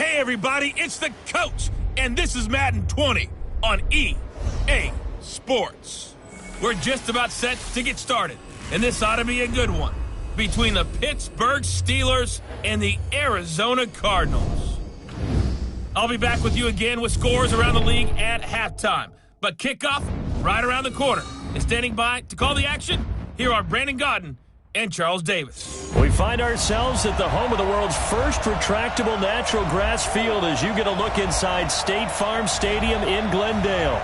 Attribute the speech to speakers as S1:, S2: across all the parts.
S1: Hey everybody, it's the coach, and this is Madden 20 on EA Sports. We're just about set to get started, and this ought to be a good one between the Pittsburgh Steelers and the Arizona Cardinals. I'll be back with you again with scores around the league at halftime, but kickoff right around the corner. And standing by to call the action, here are Brandon Godden and Charles Davis.
S2: We find ourselves at the home of the world's first retractable natural grass field as you get a look inside State Farm Stadium in Glendale.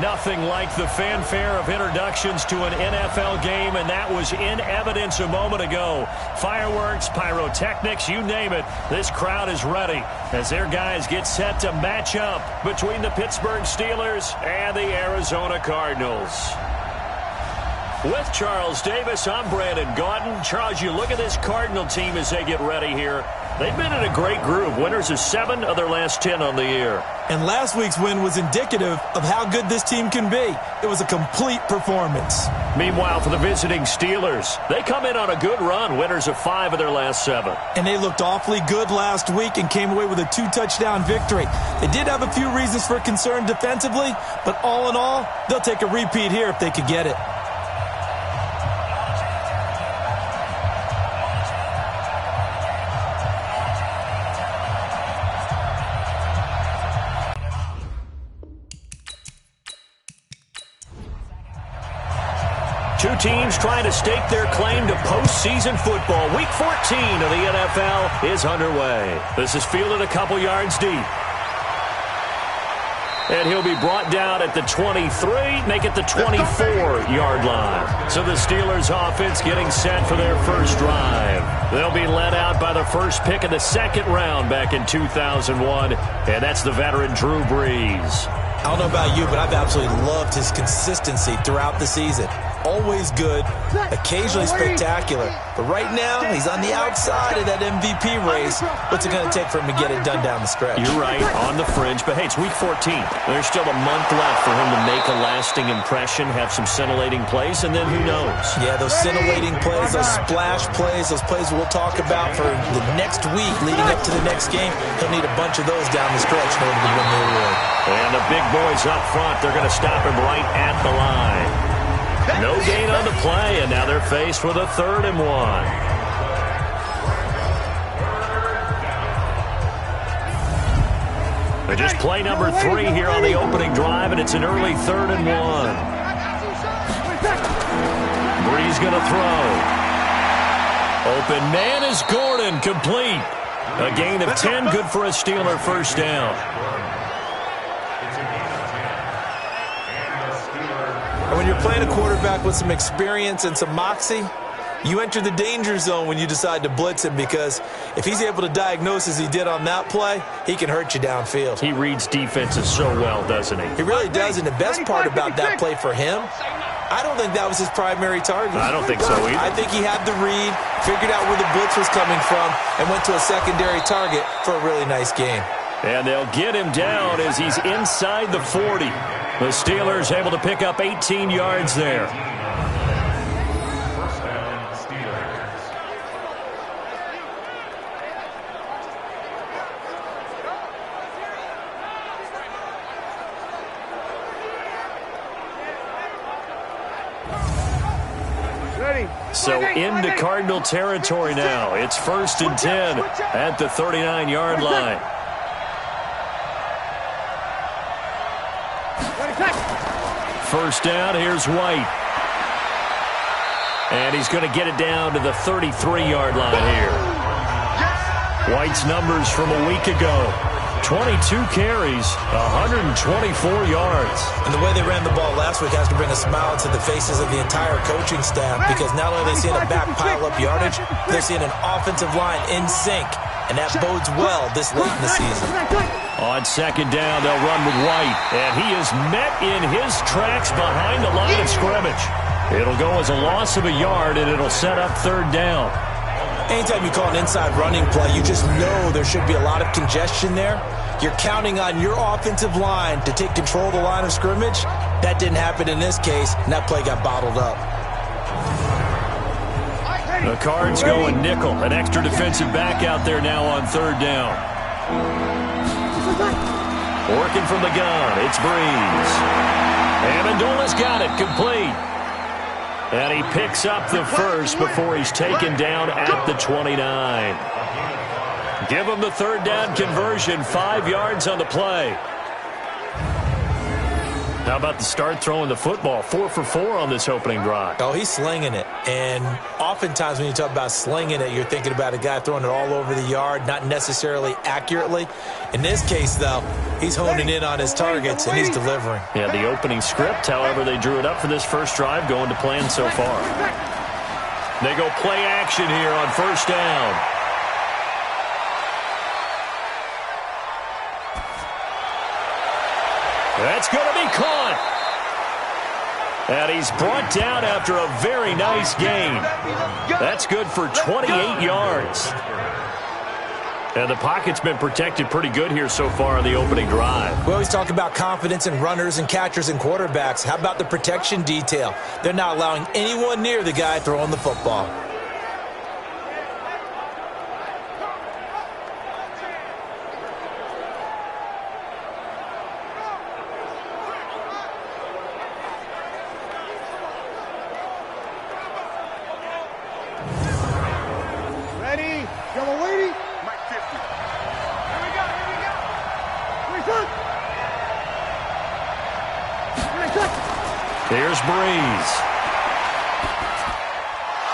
S2: Nothing like the fanfare of introductions to an NFL game, and that was in evidence a moment ago. Fireworks, pyrotechnics, you name it. This crowd is ready as their guys get set to match up between the Pittsburgh Steelers and the Arizona Cardinals. With Charles Davis, I'm Brandon Godden. Charles, you look at this Cardinal team as they get ready here. They've been in a great group. Winners of 7 of their last 10 on the year.
S3: And last week's win was indicative of how good this team can be. It was a complete performance.
S2: Meanwhile, for the visiting Steelers, they come in on a good run. Winners of 5 of their last 7.
S3: And they looked awfully good last week and came away with a 2-touchdown victory. They did have a few reasons for concern defensively, but all in all, they'll take a repeat here if they could get it.
S2: Two teams trying to stake their claim to postseason football. Week 14 of the NFL is underway. This is fielded a couple yards deep. And he'll be brought down at the 23, make it the 24-yard line. So the Steelers offense getting set for their first drive. They'll be led out by the first pick of the second round back in 2001, and that's the veteran Drew Brees.
S3: I don't know about you, but I've absolutely loved his consistency throughout the season. Always good, occasionally spectacular. But right now, he's on the outside of that MVP race. What's it going to take for him to get it done down the stretch?
S2: You're right, on the fringe. But, hey, it's Week 14. There's still a month left for him to make a lasting impression, have some scintillating plays, and then who knows?
S3: Yeah, those scintillating plays, those splash plays, those plays we'll talk about for the next week leading up to the next game. He'll need a bunch of those down the stretch in order to win the award.
S2: And the big boys up front, they're going to stop him right at the line. No gain on the play, and now they're faced with a 3rd and 1. They just play number 3 here on the opening drive, and it's an early 3rd and 1. Brees going to throw. Open man is Gordon, complete. A gain of 10, good for a Steeler first down.
S3: When you're playing a quarterback with some experience and some moxie, you enter the danger zone when you decide to blitz him, because if he's able to diagnose as he did on that play, he can hurt you downfield.
S2: He reads defenses so well, doesn't he?
S3: He really does, and the best part about that play for him, I don't think that was his primary target.
S2: I don't think so either.
S3: I think he had the read, figured out where the blitz was coming from, and went to a secondary target for a really nice game.
S2: And they'll get him down as he's inside the 40. The Steelers able to pick up 18 yards there. So into Cardinal territory now. It's 1st and 10 at the 39-yard line. First down, here's White. And he's going to get it down to the 33-yard line here. White's numbers from a week ago. 22 carries, 124 yards.
S3: And the way they ran the ball last week has to bring a smile to the faces of the entire coaching staff, because not only are they seeing a back pile up yardage, they're seeing an offensive line in sync. And that bodes well this late in the season.
S2: On second down, they'll run with White. And he is met in his tracks behind the line of scrimmage. It'll go as a loss of a yard, and it'll set up 3rd down.
S3: Anytime you call an inside running play, you just know there should be a lot of congestion there. You're counting on your offensive line to take control of the line of scrimmage. That didn't happen in this case, and that play got bottled up.
S2: The Cards go a nickel. An extra defensive back out there now on 3rd down. Working from the gun, it's Breeze. Amendola's got it, complete. And he picks up the first before he's taken down at the 29. Give him the third down conversion, 5 yards on the play. How about the start throwing the football? 4 for 4 on this opening drive.
S3: Oh, he's slinging it. And oftentimes when you talk about slinging it, you're thinking about a guy throwing it all over the yard, not necessarily accurately. In this case, though, he's honing in on his targets, and he's delivering.
S2: Yeah, the opening script, however, they drew it up for this first drive, going to plan so far. They go play action here on first down. That's going to be caught. And he's brought down after a very nice gain. That's good for 28 yards. And the pocket's been protected pretty good here so far on the opening drive.
S3: We always talk about confidence in runners and catchers and quarterbacks. How about the protection detail? They're not allowing anyone near the guy throwing the football.
S2: Here's Breeze.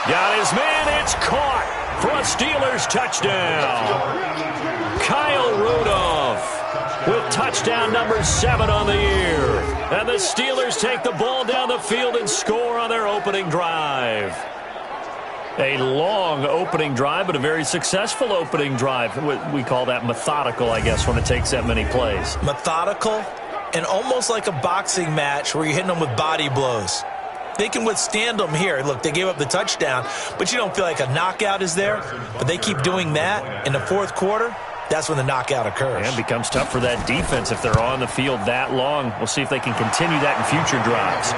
S2: Got his man. It's caught for a Steelers touchdown. Kyle Rudolph with touchdown number 7 on the year. And the Steelers take the ball down the field and score on their opening drive. A long opening drive, but a very successful opening drive. We call that methodical, I guess, when it takes that many plays.
S3: Methodical and almost like a boxing match where you're hitting them with body blows. They can withstand them here. Look, they gave up the touchdown, but you don't feel like a knockout is there. But they keep doing that in the fourth quarter. That's when the knockout occurs.
S2: And it becomes tough for that defense if they're on the field that long. We'll see if they can continue that in future drives.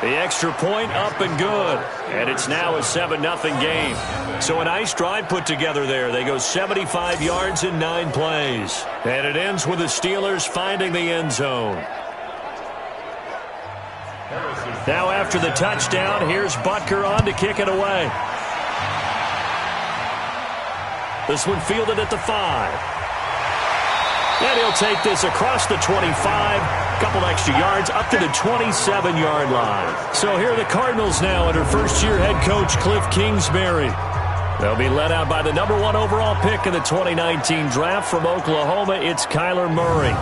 S2: The extra point up and good. And it's now a 7-0 game. So a nice drive put together there. They go 75 yards in 9 plays. And it ends with the Steelers finding the end zone. Now after the touchdown, here's Butker on to kick it away. This one fielded at the 5. And he'll take this across the 25, couple extra yards, up to the 27-yard line. So here are the Cardinals now under first-year head coach Cliff Kingsbury. They'll be led out by the number 1 overall pick in the 2019 draft from Oklahoma. It's Kyler Murray.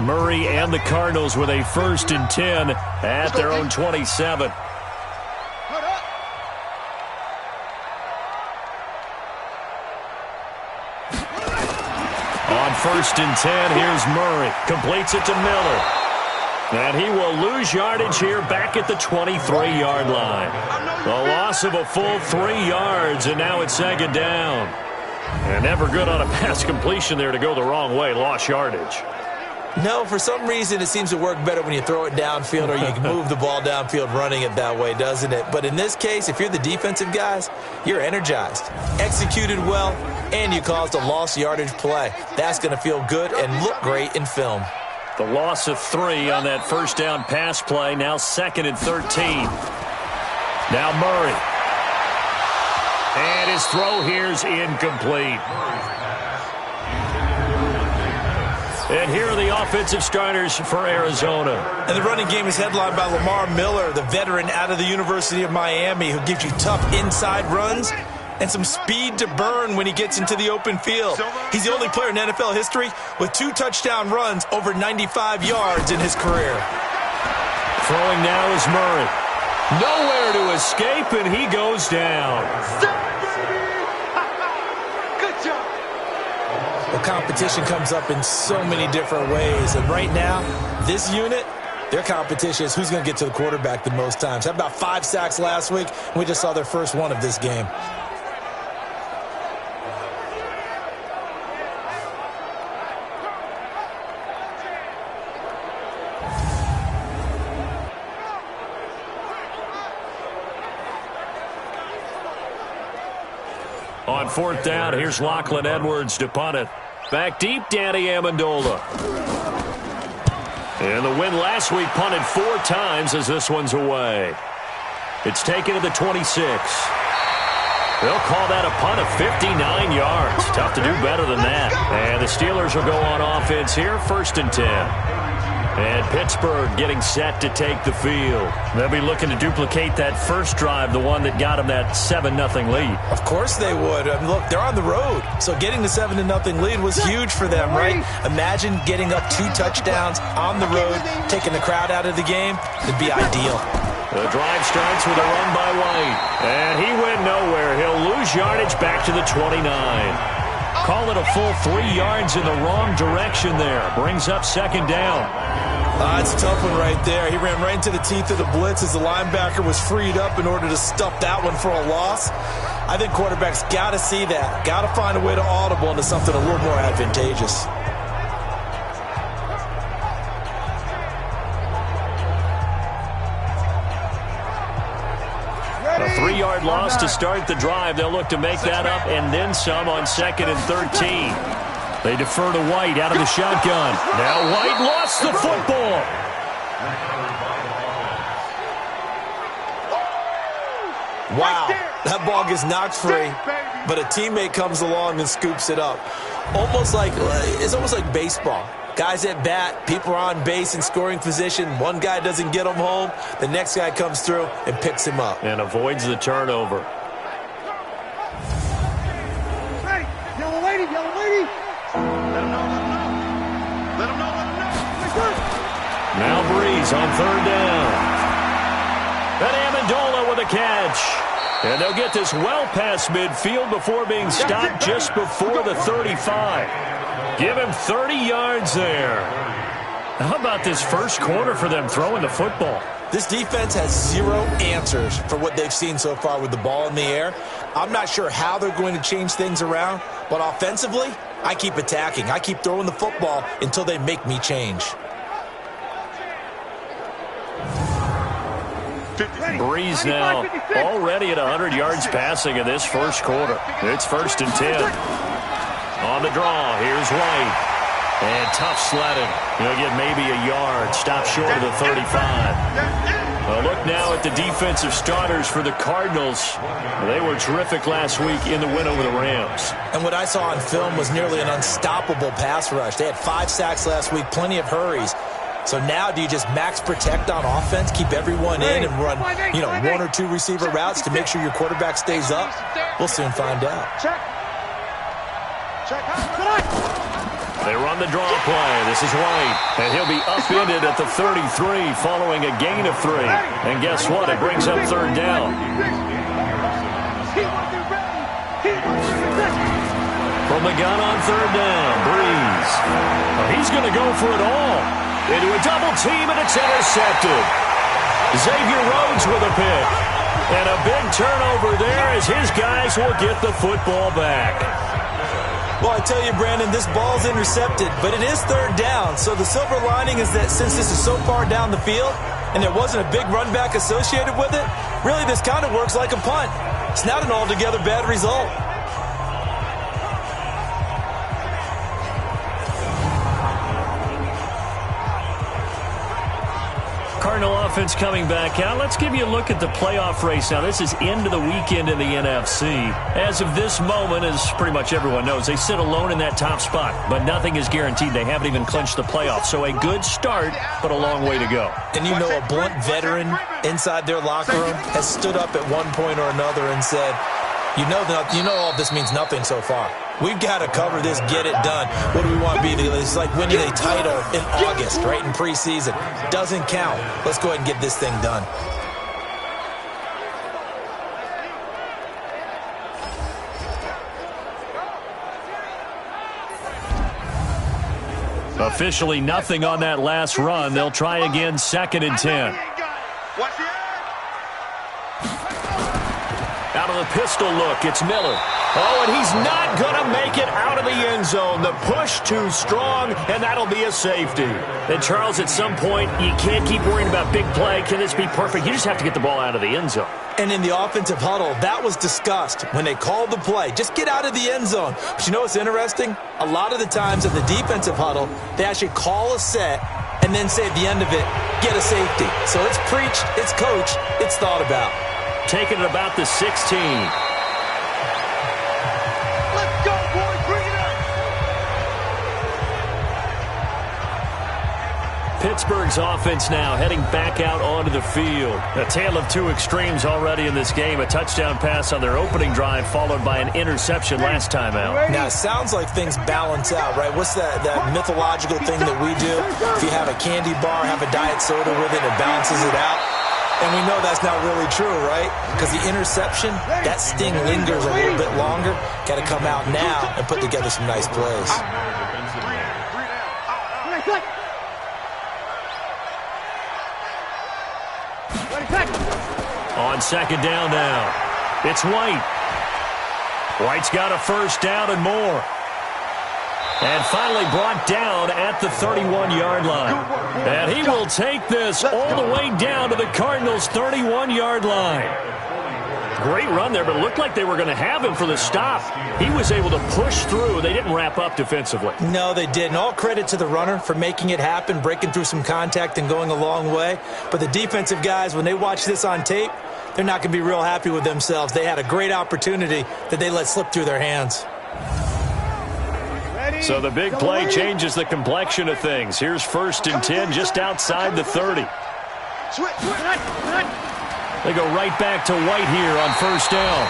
S2: Murray and the Cardinals with a 1st and 10 at their own 27. On 1st and 10, here's Murray. Completes it to Miller. And he will lose yardage here back at the 23-yard line. The loss of a full 3 yards, and now it's 2nd down. And never good on a pass completion there to go the wrong way. Lost yardage.
S3: No, for some reason it seems to work better when you throw it downfield or you can move the ball downfield running it that way, doesn't it? But in this case, if you're the defensive guys, you're energized, executed well, and you caused a lost yardage play. That's going to feel good and look great in film.
S2: The loss of 3 on that first down pass play. Now 2nd and 13. Now Murray. And his throw here's incomplete. And here are the offensive starters for Arizona.
S3: And the running game is headlined by Lamar Miller, the veteran out of the University of Miami, who gives you tough inside runs and some speed to burn when he gets into the open field. He's the only player in NFL history with 2 touchdown runs over 95 yards in his career.
S2: Throwing now is Murray. Nowhere to escape, and he goes down.
S3: The competition comes up in so many different ways. And right now, this unit, their competition is who's going to get to the quarterback the most times. How about 5 sacks last week? We just saw their first one of this game.
S2: 4th down. Here's Lachlan Edwards to punt it. Back deep, Danny Amendola. And the win last week punted 4 times as this one's away. It's taken to the 26. They'll call that a punt of 59 yards. Tough to do better than that. And the Steelers will go on offense here, 1st and 10. And Pittsburgh getting set to take the field. They'll be looking to duplicate that first drive, the one that got them that 7-0 lead.
S3: Of course they would. I mean, look, they're on the road. So getting the 7-0 lead was huge for them, right? Imagine getting up 2 touchdowns on the road, taking the crowd out of the game. It'd be ideal.
S2: The drive starts with a run by White. And he went nowhere. He'll lose yardage back to the 29. Call it a full 3 yards in the wrong direction there. Brings up 2nd down.
S3: It's a tough one right there. He ran right into the teeth of the blitz as the linebacker was freed up in order to stuff that one for a loss. I think quarterbacks got to see that. Got to find a way to audible into something a little more advantageous.
S2: A 3-yard loss to start the drive. They'll look to make that up and then some on 2nd and 13. They defer to White out of the shotgun. Now White lost the football.
S3: Wow, that ball gets knocked free, but a teammate comes along and scoops it up. It's almost like baseball. Guys at bat, people are on base in scoring position. One guy doesn't get him home. The next guy comes through and picks him up.
S2: And avoids the turnover.
S4: Hey, yellow lady, yellow lady. Let him know, let him know. Let him know, let him know.
S2: Now Breeze on 3rd down. And Amendola with a catch. And they'll get this well past midfield before being stopped just before the 35. Give him 30 yards there. How about this first quarter for them throwing the football?
S3: This defense has 0 answers for what they've seen so far with the ball in the air. I'm not sure how they're going to change things around, but offensively, I keep attacking. I keep throwing the football until they make me change.
S2: Breeze now already at 100 yards passing in this first quarter. It's 1st and 10. On the draw, here's White. And tough sledding. He'll get maybe a yard. Stop short of the 35. A look now at the defensive starters for the Cardinals. They were terrific last week in the win over the Rams.
S3: And what I saw on film was nearly an unstoppable pass rush. They had 5 sacks last week, plenty of hurries. So now do you just max protect on offense, keep everyone in and run, 1 or 2 receiver routes to make sure your quarterback stays up? We'll soon find out.
S2: They run the draw play. This is White. And he'll be upended at the 33 following a gain of 3. And guess what? It brings up 3rd down. From the gun on 3rd down, Breeze. He's going to go for it all. Into a double team, and it's intercepted. Xavier Rhodes with a pick. And a big turnover there as his guys will get the football back.
S3: Well, I tell you, Brandon, this ball's intercepted, but it is 3rd down. So the silver lining is that since this is so far down the field and there wasn't a big run back associated with it, really this kind of works like a punt. It's not an altogether bad result.
S2: Cardinal offense coming back out. Let's give you a look at the playoff race now. This is end of the weekend in the NFC. As of this moment, as pretty much everyone knows, they sit alone in that top spot, but nothing is guaranteed. They haven't even clinched the playoffs, so a good start, but a long way to go.
S3: And you know, a blunt veteran inside their locker room has stood up at one point or another and said, you know all this means nothing so far. We've got to cover this, get it done. What do we want to be? It's like winning a title in August, right, in preseason. Doesn't count. Let's go ahead and get this thing done.
S2: Officially nothing on that last run. They'll try again, 2nd and 10. Out of a pistol look. It's Miller. Oh, and he's not going to make it out of the end zone. The push too strong, and that'll be a safety. And, Charles, at some point, you can't keep worrying about big play. Can this be perfect? You just have to get the ball out of the end zone.
S3: And in the offensive huddle, that was discussed when they called the play. Just get out of the end zone. But you know what's interesting? A lot of the times in the defensive huddle, they actually call a set and then say at the end of it, get a safety. So it's preached, it's coached, it's thought about.
S2: Taking it about the 16.
S4: Let's go, boys. Bring it up.
S2: Pittsburgh's offense now heading back out onto the field. A tale of two extremes already in this game. A touchdown pass on their opening drive followed by an interception last time out.
S3: Now, it sounds like things balance out, right? What's that mythological thing that we do? If you have a candy bar, have a diet soda with it, it balances it out. And we know that's not really true, right? Because the interception, that sting lingers a little bit longer. Got to come out now and put together some nice plays.
S2: On second down now, it's White. White's got a first down and more. And finally brought down at the 31-yard line. And he will take this all the way down to the Cardinals' 31-yard line. Great run there, but it looked like they were going to have him for the stop. He was able to push through. They didn't wrap up defensively.
S3: No, they didn't. All credit to the runner for making it happen, breaking through some contact and going a long way. But the defensive guys, when they watch this on tape, they're not going to be real happy with themselves. They had a great opportunity that they let slip through their hands.
S2: So the big play changes the complexion of things. Here's 1st and 10 just outside the 30. They go right back to White here on first down.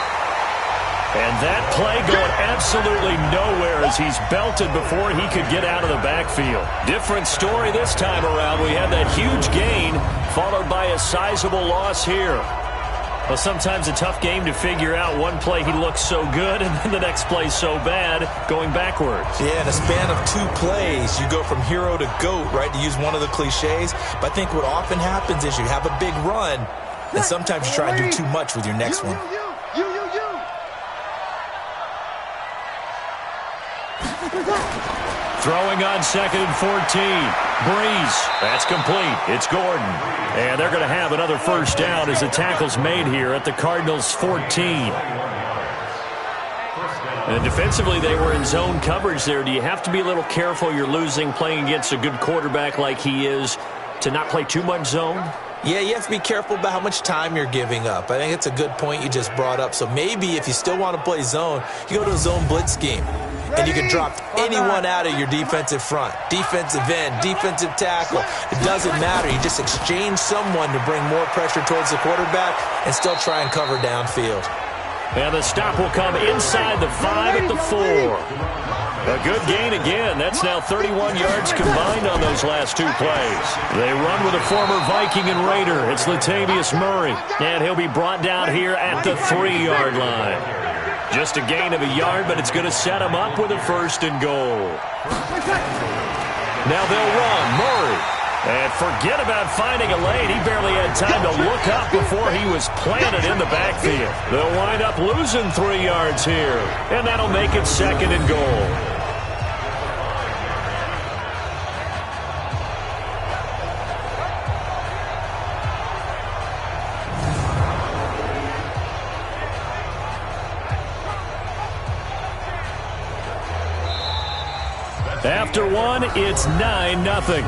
S2: And that play going absolutely nowhere as he's belted before he could get out of the backfield. Different story this time around. We had that huge gain followed by a sizable loss here. Well, sometimes a tough game to figure out. One play he looks so good, and then the next play so bad, going backwards.
S3: Yeah, in a span of 2 plays, you go from hero to GOAT, right, to use one of the cliches. But I think what often happens is you have a big run, and sometimes you try to do too much with your next one.
S2: Throwing on 2nd and 14. Breeze. That's complete. It's Gordon. And they're going to have another first down as the tackle's made here at the Cardinals' 14. And defensively, they were in zone coverage there. Do you have to be a little careful? You're losing playing against a good quarterback like he is to not play too much zone?
S3: Yeah, you have to be careful about how much time you're giving up. I think it's a good point you just brought up. So maybe if you still want to play zone, you go to a zone blitz scheme. And you can drop anyone out of your defensive front. Defensive end, defensive tackle. It doesn't matter. You just exchange someone to bring more pressure towards the quarterback and still try and cover downfield.
S2: And the stop will come inside the 5 at the 4. A good gain again. That's now 31 yards combined on those last 2 plays. They run with a former Viking and Raider. It's Latavius Murray. And he'll be brought down here at the 3-yard line. Just a gain of a yard, but it's going to set him up with a 1st and goal. Now they'll run. Murray. And forget about finding a lane. He barely had time to look up before he was planted in the backfield. They'll wind up losing 3 yards here. And that'll make it 2nd and goal. After 1, it's 9-0.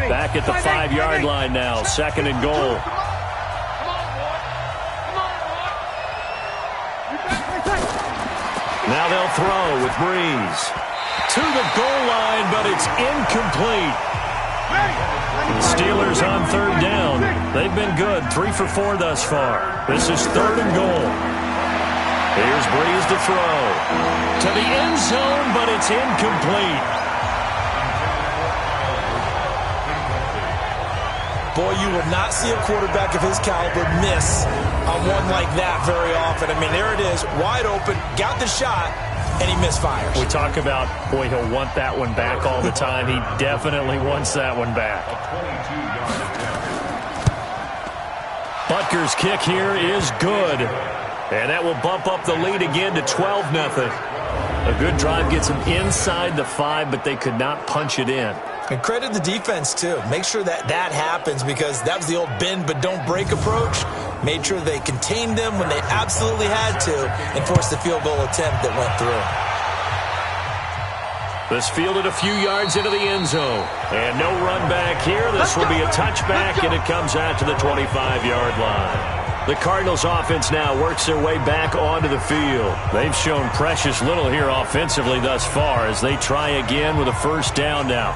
S2: Back at the 5-yard line now, 2nd and goal. Now they'll throw with Breeze. To the goal line, but it's incomplete. Steelers on 3rd down. They've been good, 3 for 4 thus far. This is 3rd and goal. Here's Breeze to throw. To the end zone, but it's incomplete.
S3: Boy, you will not see a quarterback of his caliber miss on one like that very often. I mean, there it is, wide open, got the shot, and he misfires.
S2: We talk about, boy, he'll want that one back all the time. He definitely wants that one back. Butker's kick here is good. And that will bump up the lead again to 12-0. A good drive gets them inside the 5, but they could not punch it in.
S3: And credit the defense, too. Make sure that happens, because that was the old bend but don't break approach. Made sure they contained them when they absolutely had to and forced the field goal attempt that went through.
S2: This fielded a few yards into the end zone. And no run back here. This will be a touchback, and it comes out to the 25-yard line. The Cardinals offense now works their way back onto the field. They've shown precious little here offensively thus far as they try again with a first down now.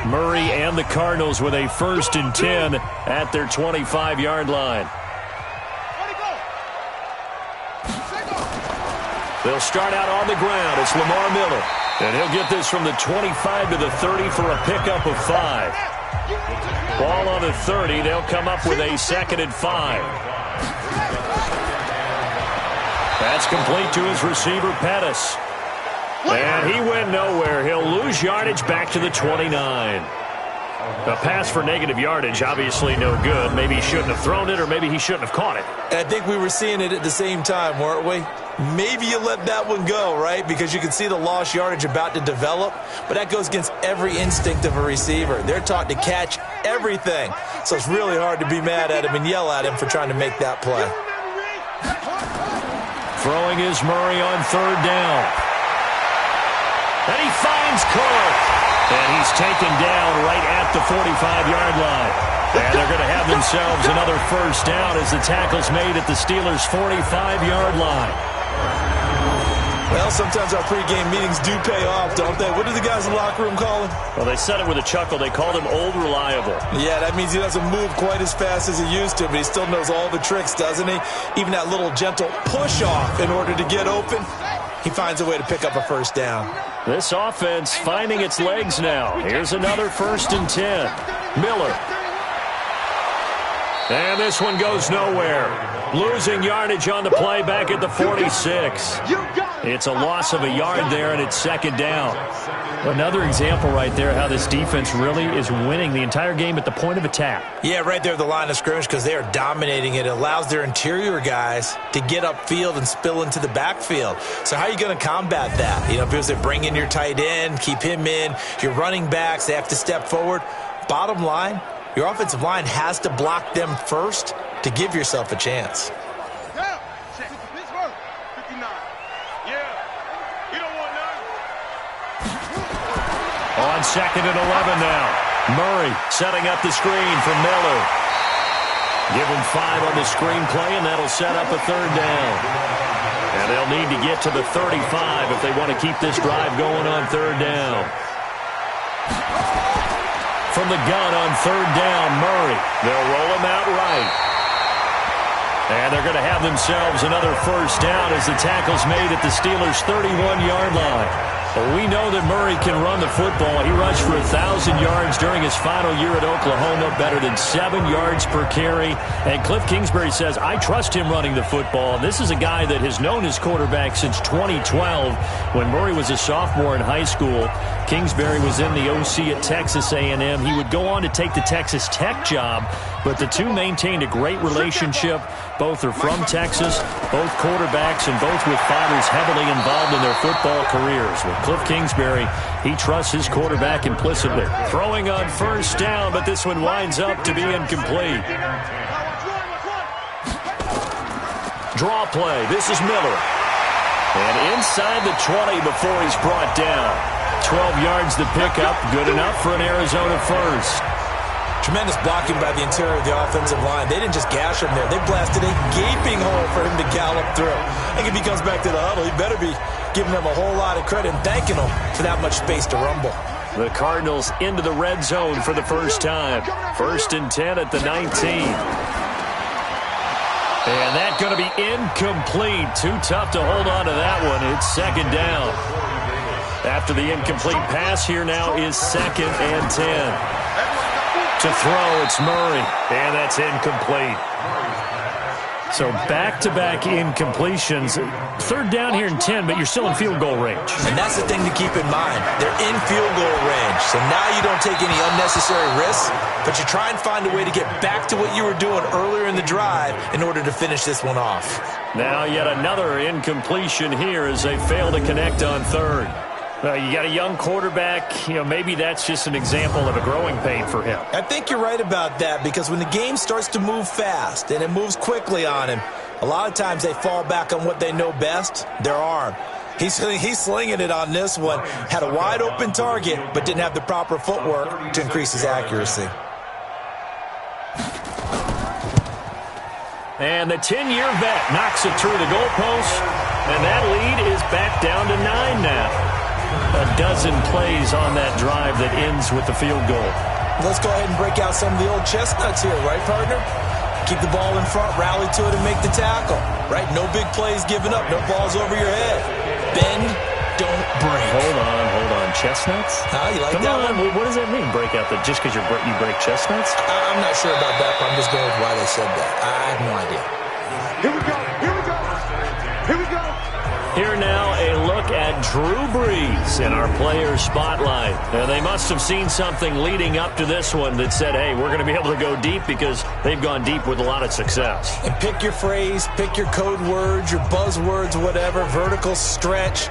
S2: Murray and the Cardinals with a 1st and 10 at their 25-yard line. They'll start out on the ground. It's Lamar Miller. And he'll get this from the 25 to the 30 for a pickup of 5. Ball on the 30. They'll come up with a 2nd and 5. That's complete to his receiver, Pettis. And he went nowhere. He'll lose yardage back to the 29. A pass for negative yardage, obviously no good. Maybe he shouldn't have thrown it, or maybe he shouldn't have caught it.
S3: I think we were seeing it at the same time, weren't we? Maybe you let that one go, right? Because you can see the lost yardage about to develop. But that goes against every instinct of a receiver. They're taught to catch everything. So it's really hard to be mad at him and yell at him for trying to make that play.
S2: Throwing is Murray on 3rd down. And he finds Cook. And he's taken down right at the 45-yard line. And they're going to have themselves another first down as the tackle's made at the Steelers' 45-yard line.
S3: Well, sometimes our pregame meetings do pay off, don't they? What do the guys in the locker room call him?
S2: Well, they said it with a chuckle. They called him Old Reliable.
S3: Yeah, that means he doesn't move quite as fast as he used to, but he still knows all the tricks, doesn't he? Even that little gentle push-off in order to get open. He finds a way to pick up a first down.
S2: This offense finding its legs now. Here's another 1st and 10. Miller. And this one goes nowhere. Losing yardage on the play back at the 46. It's a loss of a yard there, and it's 2nd down. Another example right there how this defense really is winning the entire game at the point of attack.
S3: Yeah, right there at the line of scrimmage, because they are dominating it. It allows their interior guys to get upfield and spill into the backfield. So how are you going to combat that? You know, because they bring in your tight end, keep him in, your running backs, they have to step forward. Bottom line, your offensive line has to block them first to give yourself a chance.
S4: Pittsburgh, 59. Yeah, you don't want none.
S2: On 2nd and 11 now. Murray setting up the screen for Miller. Give him 5 on the screen play, and that'll set up a 3rd down. And they'll need to get to the 35 if they want to keep this drive going on 3rd down. From the gun on 3rd down, Murray. They'll roll him out right. And they're going to have themselves another first down as the tackle's made at the Steelers' 31-yard line. Well, we know that Murray can run the football. He rushed for 1,000 yards during his final year at Oklahoma, better than 7 yards per carry. And Cliff Kingsbury says, I trust him running the football. And this is a guy that has known his quarterback since 2012 when Murray was a sophomore in high school. Kingsbury was in the OC at Texas A&M. He would go on to take the Texas Tech job, but the two maintained a great relationship. Both are from Texas, both quarterbacks, and both with fathers heavily involved in their football careers. With Cliff Kingsbury, he trusts his quarterback implicitly. Throwing on first down, but this one winds up to be incomplete. Draw play. This is Miller. And inside the 20 before he's brought down. 12 yards to pick up. Good enough for an Arizona first.
S3: Tremendous blocking by the interior of the offensive line. They didn't just gash him there. They blasted a gaping hole for him to gallop through. I think if he comes back to the huddle, he better be giving them a whole lot of credit and thanking them for that much space to rumble.
S2: The Cardinals into the red zone for the first time. 1st and 10 at the 19. And that's going to be incomplete. Too tough to hold on to that one. It's 2nd down. After the incomplete pass, here now is 2nd and 10. To throw, it's Murray, and that's incomplete. So back-to-back incompletions. 3rd down here and 10, but you're still in field goal range.
S3: And that's the thing to keep in mind. They're in field goal range. So now you don't take any unnecessary risks, but you try and find a way to get back to what you were doing earlier in the drive in order to finish this one off.
S2: Now yet another incompletion here as they fail to connect on 3rd. You got a young quarterback. Maybe that's just an example of a growing pain for him.
S3: I think you're right about that, because when the game starts to move fast and it moves quickly on him, a lot of times they fall back on what they know best, their arm. He's slinging it on this one. Had a wide open target, but didn't have the proper footwork to increase his accuracy.
S2: And the 10-year vet knocks it through the goalpost, and that lead is back down to 9 now. A dozen plays on that drive that ends with the field goal.
S3: Let's go ahead and break out some of the old chestnuts here, right, partner? Keep the ball in front, rally to it, and make the tackle, right? No big plays given up, no balls over your head. Bend, don't break.
S2: Hold on. Chestnuts?
S3: You like
S2: Come
S3: that
S2: on,
S3: one?
S2: what does that mean, break out? Just because you break chestnuts?
S3: I'm not sure about that, but I'm just going with why they said that. I have no idea.
S4: Here we go. Here we go. Here we go.
S2: Here now, a look at Drew Brees in our player spotlight. Now, they must have seen something leading up to this one that said, hey, we're going to be able to go deep, because they've gone deep with a lot of success.
S3: And pick your phrase, pick your code words, your buzzwords, whatever, vertical stretch,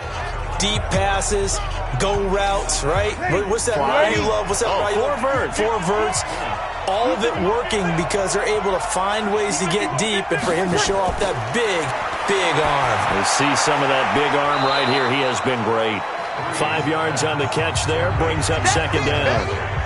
S3: deep passes, go routes, right? What's that route you love? What's that route you love?
S2: 4 verts.
S3: 4 verts. All of it working because they're able to find ways to get deep, and for him to show off that big arm.
S2: We see some of that big arm right here. He has been great. 5 yards on the catch there, brings up 2nd down.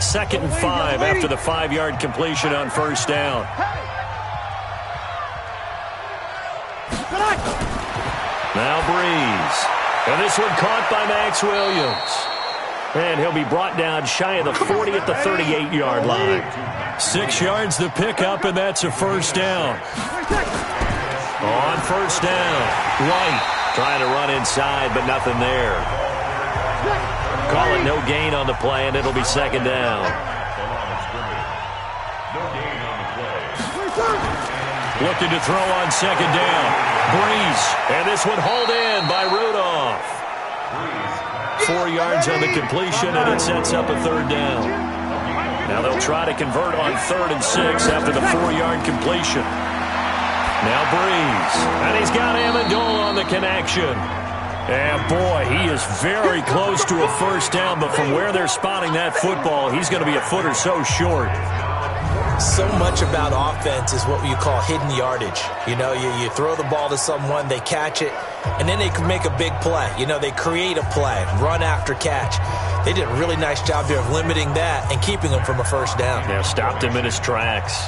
S2: Second and 5 after the 5-yard completion on 1st down. Now Brees. And this one caught by Max Williams. And he'll be brought down shy of the 40 at the 38-yard line. 6 yards the pickup, and that's a 1st down. On 1st down, White trying to run inside, but nothing there. Call it no gain on the play, and it'll be 2nd down. Looking to throw on 2nd down. Brees, and this one hauled in by Rudolph. 4 yards on the completion, and it sets up a 3rd down. Now they'll try to convert on 3rd and 6 after the 4-yard completion. Now Brees, and he's got Amendola on the connection. And boy, he is very close to a 1st down, but from where they're spotting that football, he's going to be a foot or so short.
S3: So much about offense is what you call hidden yardage. You throw the ball to someone, they catch it, and then they can make a big play. They create a play, run after catch. They did a really nice job there of limiting that and keeping him from a 1st down.
S2: Yeah, stopped him in his tracks.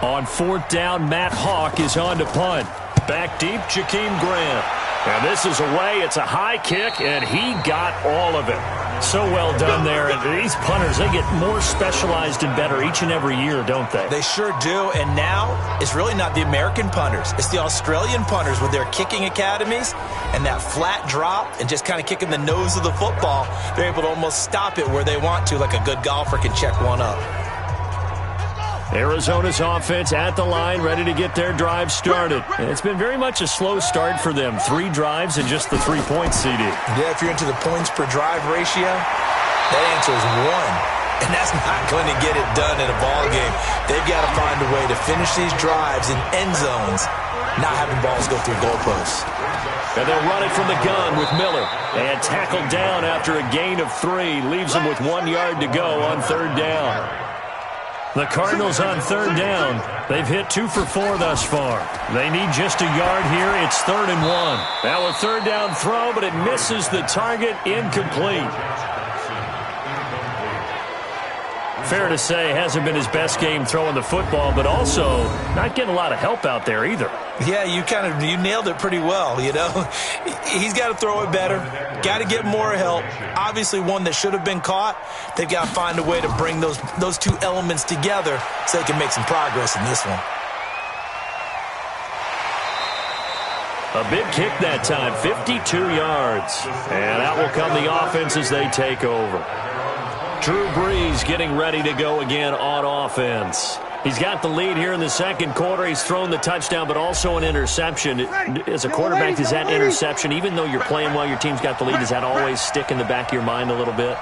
S2: On 4th down, Matt Hawk is on to punt. Back deep, Jakeem Grant. And this is away. It's a high kick, and he got all of it. So well done there. And these punters, they get more specialized and better each and every year, don't they?
S3: They sure do. And now it's really not the American punters. It's the Australian punters with their kicking academies and that flat drop and just kind of kicking the nose of the football. They're able to almost stop it where they want to, like a good golfer can check one up.
S2: Arizona's offense at the line, ready to get their drive started. And it's been very much a slow start for them. 3 drives and just the 3 points, CD.
S3: Yeah, if you're into the points per drive ratio, that answer is 1. And that's not going to get it done in a ball game. They've got to find a way to finish these drives in end zones, not having balls go through goalposts.
S2: And they'll run it from the gun with Miller. And tackled down after a gain of 3. Leaves them with 1 yard to go on 3rd down. The Cardinals on 3rd down. They've hit 2 for 4 thus far. They need just a yard here. It's 3rd and 1. Now a 3rd down throw, but it misses the target. Incomplete. Fair to say, hasn't been his best game throwing the football, but also not getting a lot of help out there either.
S3: Yeah, you nailed it pretty well, you know. He's got to throw it better, got to get more help. Obviously one that should have been caught. They've got to find a way to bring those two elements together so they can make some progress in this one.
S2: A big kick that time, 52 yards. And out will come the offense as they take over. Drew Brees getting ready to go again on offense. He's got the lead here in the second quarter. He's thrown the touchdown, but also an interception. As a quarterback, does that interception, even though you're playing well, your team's got the lead, does that always stick in the back of your mind a little bit?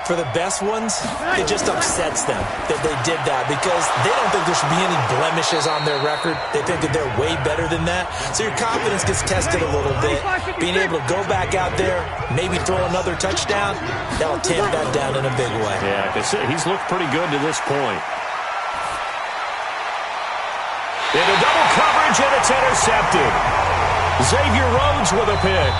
S3: For the best ones, it just upsets them that they did that because they don't think there should be any blemishes on their record. They think that they're way better than that. So your confidence gets tested a little bit. Being able to go back out there, maybe throw another touchdown, that'll tamp that down in a big way.
S2: Yeah, because he's looked pretty good to this point. Into double coverage, and it's intercepted. Xavier Rhodes with a pick.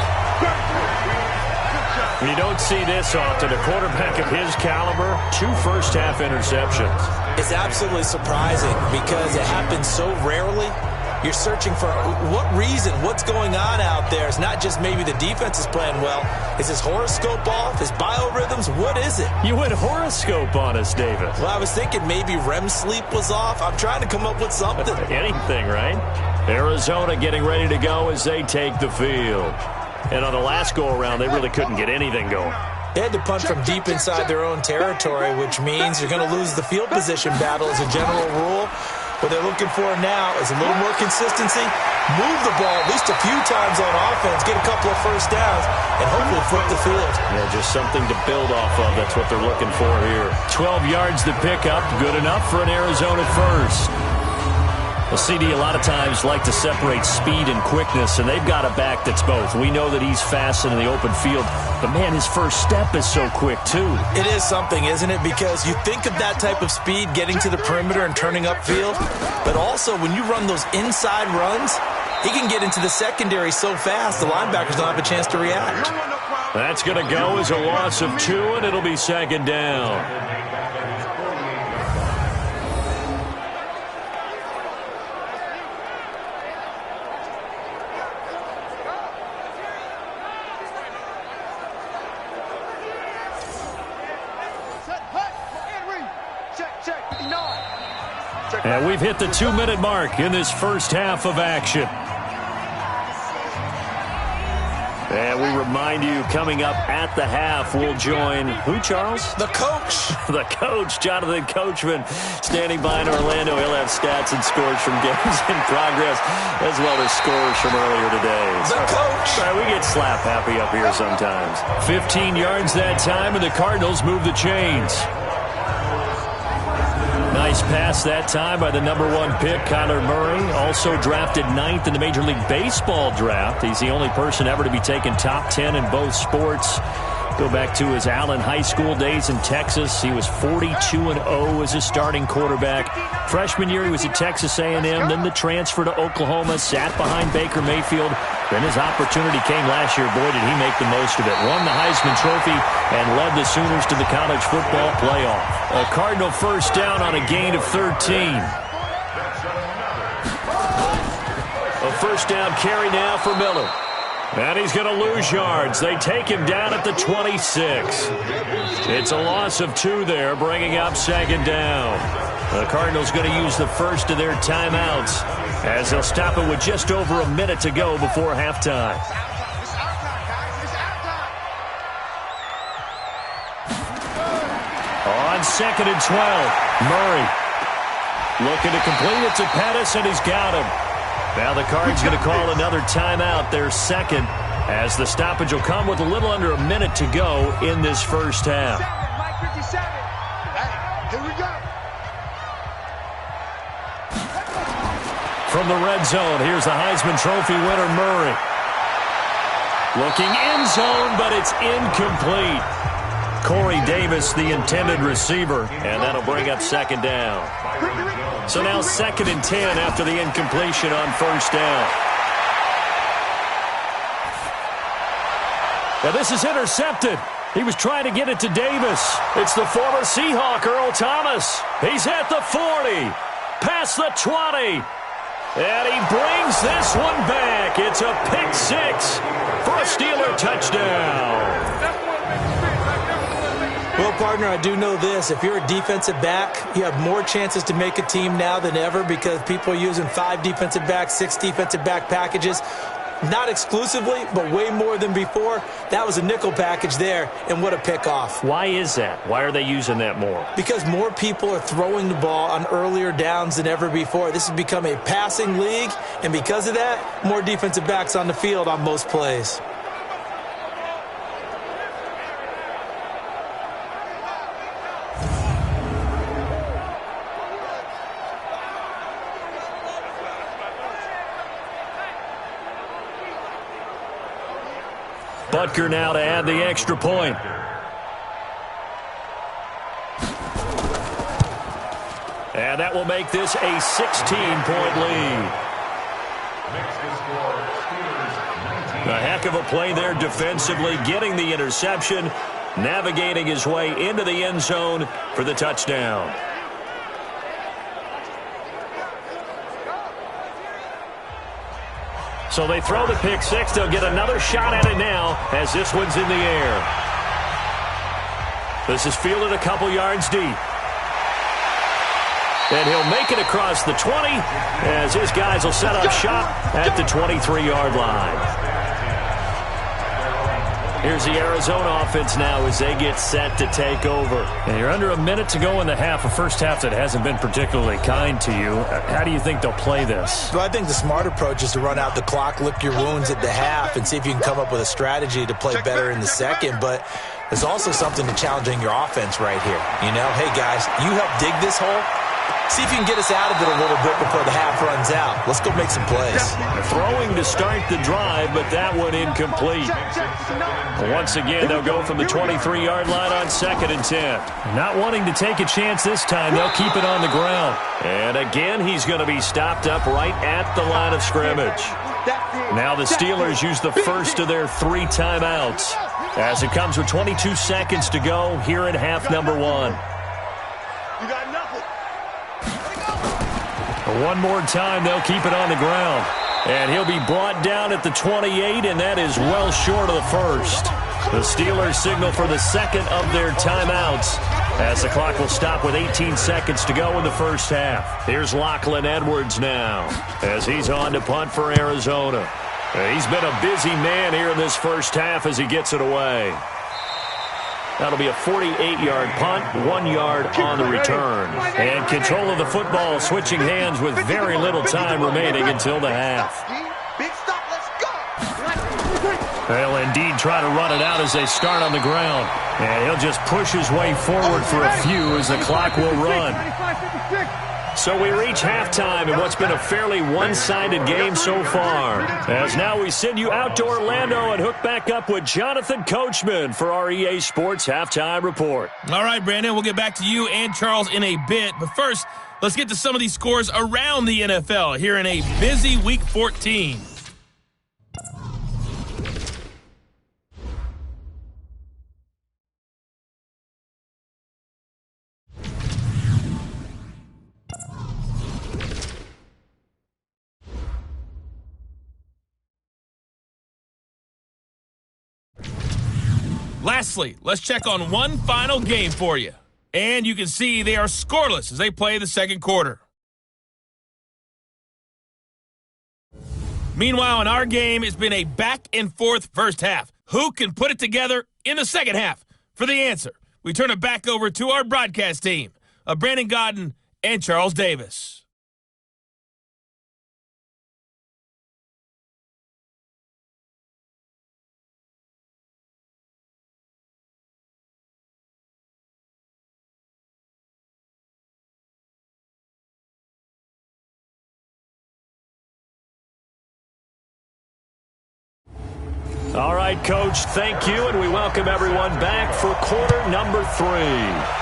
S2: You don't see this often. A quarterback of his caliber, 2 first-half interceptions.
S3: It's absolutely surprising because it happens so rarely. You're searching for what reason, what's going on out there. It's not just maybe the defense is playing well. Is his horoscope off? His biorhythms? What is it?
S2: You went horoscope on us, David.
S3: Well, I was thinking maybe REM sleep was off. I'm trying to come up with something.
S2: Anything, right? Arizona getting ready to go as they take the field. And on the last go-around, they really couldn't get anything going.
S3: They had to punt from deep inside their own territory, which means you're going to lose the field position battle as a general rule. What they're looking for now is a little more consistency, move the ball at least a few times on offense, get a couple of first downs, and hopefully flip the field.
S2: Yeah, just something to build off of. That's what they're looking for here. 12 yards to pick up, good enough for an Arizona first. Well, CD, a lot of times like to separate speed and quickness, and they've got a back that's both. We know that he's fast in the open field, but, man, his first step is so quick, too.
S3: It is something, isn't it? Because you think of that type of speed getting to the perimeter and turning upfield, but also when you run those inside runs, he can get into the secondary so fast the linebackers don't have a chance to react.
S2: That's going to go as a loss of 2, and it'll be second down. And we've hit the 2-minute mark in this first half of action. And we remind you, coming up at the half, we'll join who, Charles?
S3: The coach.
S2: The coach, Jonathan Coachman, standing by in Orlando. He'll have stats and scores from games in progress, as well as scores from earlier today.
S3: The coach.
S2: We get slap happy up here sometimes. 15 yards that time, and the Cardinals move the chains. Nice pass that time by the #1 pick, Kyler Murray. Also drafted 9th in the Major League Baseball draft. He's the only person ever to be taken top 10 in both sports. Go back to his Allen High School days in Texas. He was 42-0 as a starting quarterback. Freshman year, he was at Texas A&M. Then the transfer to Oklahoma, sat behind Baker Mayfield. Then his opportunity came last year. Boy, did he make the most of it. Won the Heisman Trophy and led the Sooners to the college football playoff. A Cardinal first down on a gain of 13. A first down carry now for Miller. And he's going to lose yards. They take him down at the 26. It's a loss of 2 there, bringing up second down. The Cardinals going to use the first of their timeouts as they'll stop it with just over a minute to go before halftime. On 2nd and 12, Murray looking to complete it to Pettis, and he's got him. Now the Cards going to call another timeout, their second, as the stoppage will come with a little under a minute to go in this first half.
S4: Here we go.
S2: From the red zone, here's the Heisman Trophy winner, Murray. Looking end zone, but it's incomplete. Corey Davis, the intended receiver, and that'll bring up second down. So now 2nd and 10 after the incompletion on first down. Now this is intercepted. He was trying to get it to Davis. It's the former Seahawk, Earl Thomas. He's at the 40, past the 20, and he brings this one back. It's a pick six for a Steeler touchdown.
S3: Well, partner, I do know this. If you're a defensive back, you have more chances to make a team now than ever because people are using 5 defensive backs, 6 defensive back packages. Not exclusively, but way more than before. That was a nickel package there, and what a pickoff.
S2: Why is that? Why are they using that more?
S3: Because more people are throwing the ball on earlier downs than ever before. This has become a passing league, and because of that, more defensive backs on the field on most plays.
S2: Butker now to add the extra point. And that will make this a 16-point lead. A heck of a play there defensively, getting the interception, navigating his way into the end zone for the touchdown. So they throw the pick six. They'll get another shot at it now as this one's in the air. This is fielded a couple yards deep. And he'll make it across the 20 as his guys will set up shop at the 23-yard line. Here's the Arizona offense now as they get set to take over.
S5: And you're under a minute to go in the half, a first half that hasn't been particularly kind to you. How do you think they'll play this?
S3: Well, I think the smart approach is to run out the clock, lick your wounds at the half, and see if you can come up with a strategy to play better in the second. But there's also something to challenging your offense right here. You know, hey, guys, you help dig this hole. See if you can get us out of it a little bit before the half runs out. Let's go make some plays.
S2: Throwing to start the drive, but that one incomplete. Once again, they'll go from the 23-yard line on 2nd and 10.
S5: Not wanting to take a chance this time, they'll keep it on the ground.
S2: And again, he's going to be stopped up right at the line of scrimmage. Now the Steelers use the first of their 3 timeouts as it comes with 22 seconds to go here in half number 1.
S5: One more time, they'll keep it on the ground.
S2: And he'll be brought down at the 28, and that is well short of the first. The Steelers signal for the second of their timeouts as the clock will stop with 18 seconds to go in the first half. Here's Lachlan Edwards now as he's on to punt for Arizona. He's been a busy man here in this first half as he gets it away. That'll be a 48-yard punt, 1 yard on the return. And control of the football switching hands with very little time remaining until the half.
S5: They'll indeed try to run it out as they start on the ground. And he'll just push his way forward for a few as the clock will run.
S2: So we reach halftime in what's been a fairly one-sided game so far. As now we send you out to Orlando and hook back up with Jonathan Coachman for our EA Sports Halftime Report.
S1: All right, Brandon, we'll get back to you and Charles in a bit. But first, let's get to some of these scores around the NFL here in a busy Week 14. Lastly, let's check on one final game for you. And you can see they are scoreless as they play the second quarter. Meanwhile, in our game, it's been a back-and-forth first half. Who can put it together in the second half? For the answer, we turn it back over to our broadcast team of Brandon Godden and Charles Davis.
S2: All right, Coach, thank you, and we welcome everyone back for quarter number 3.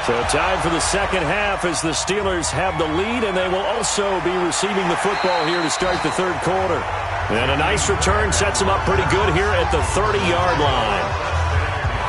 S2: So time for the second half as the Steelers have the lead, and they will also be receiving the football here to start the third quarter. And a nice return sets them up pretty good here at the 30-yard line.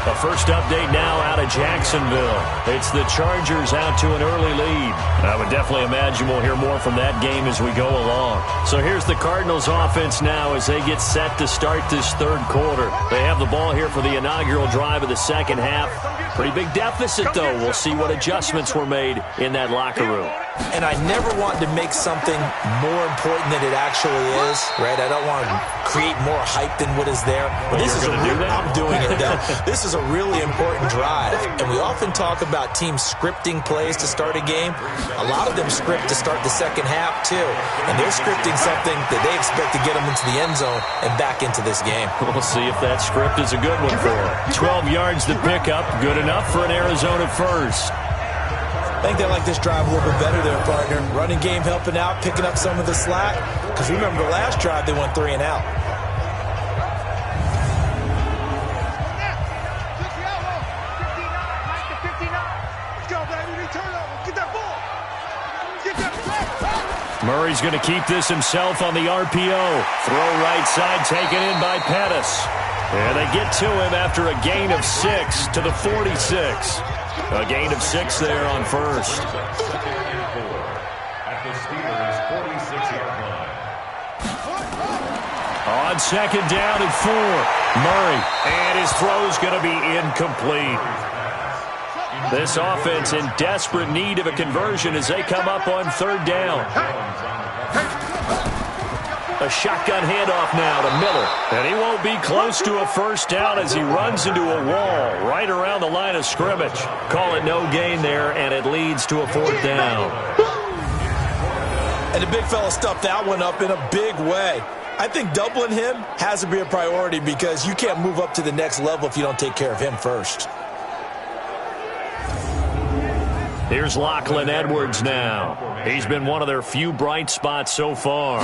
S2: A first update now out of Jacksonville. It's the Chargers out to an early lead. I would definitely imagine we'll hear more from that game as we go along. So here's the Cardinals offense now as they get set to start this third quarter. They have the ball here for the inaugural drive of the second half. Pretty big deficit, though. We'll see what adjustments were made in that locker room.
S3: And I never want to make something more important than it actually is, right? I don't want to create more hype than what is there. But this is I'm doing it, though. This is a really important drive. And we often talk about teams scripting plays to start a game. A lot of them script to start the second half, too. And they're scripting something that they expect to get them into the end zone and back into this game.
S2: We'll see if that script is a good one for them. 12 yards to pick up. Good enough for an Arizona first.
S3: I think they like this drive a little bit better there, partner. Running game helping out, picking up some of the slack. Because remember, the last drive, they went 3 and out.
S2: Murray's going to keep this himself on the RPO. Throw right side taken in by Pettis. And they get to him after a gain of 6 to the 46. A gain of 6 there on first. On second down and 4. Murray. And his throw's going to be incomplete. This offense in desperate need of a conversion as they come up on third down. A shotgun handoff now to Miller. And he won't be close to a first down as he runs into a wall right around the line of scrimmage. Call it no gain there, and it leads to a fourth down.
S3: And the big fella stuffed that one up in a big way. I think doubling him has to be a priority because you can't move up to the next level if you don't take care of him first.
S2: Here's Lachlan Edwards now. He's been one of their few bright spots so far.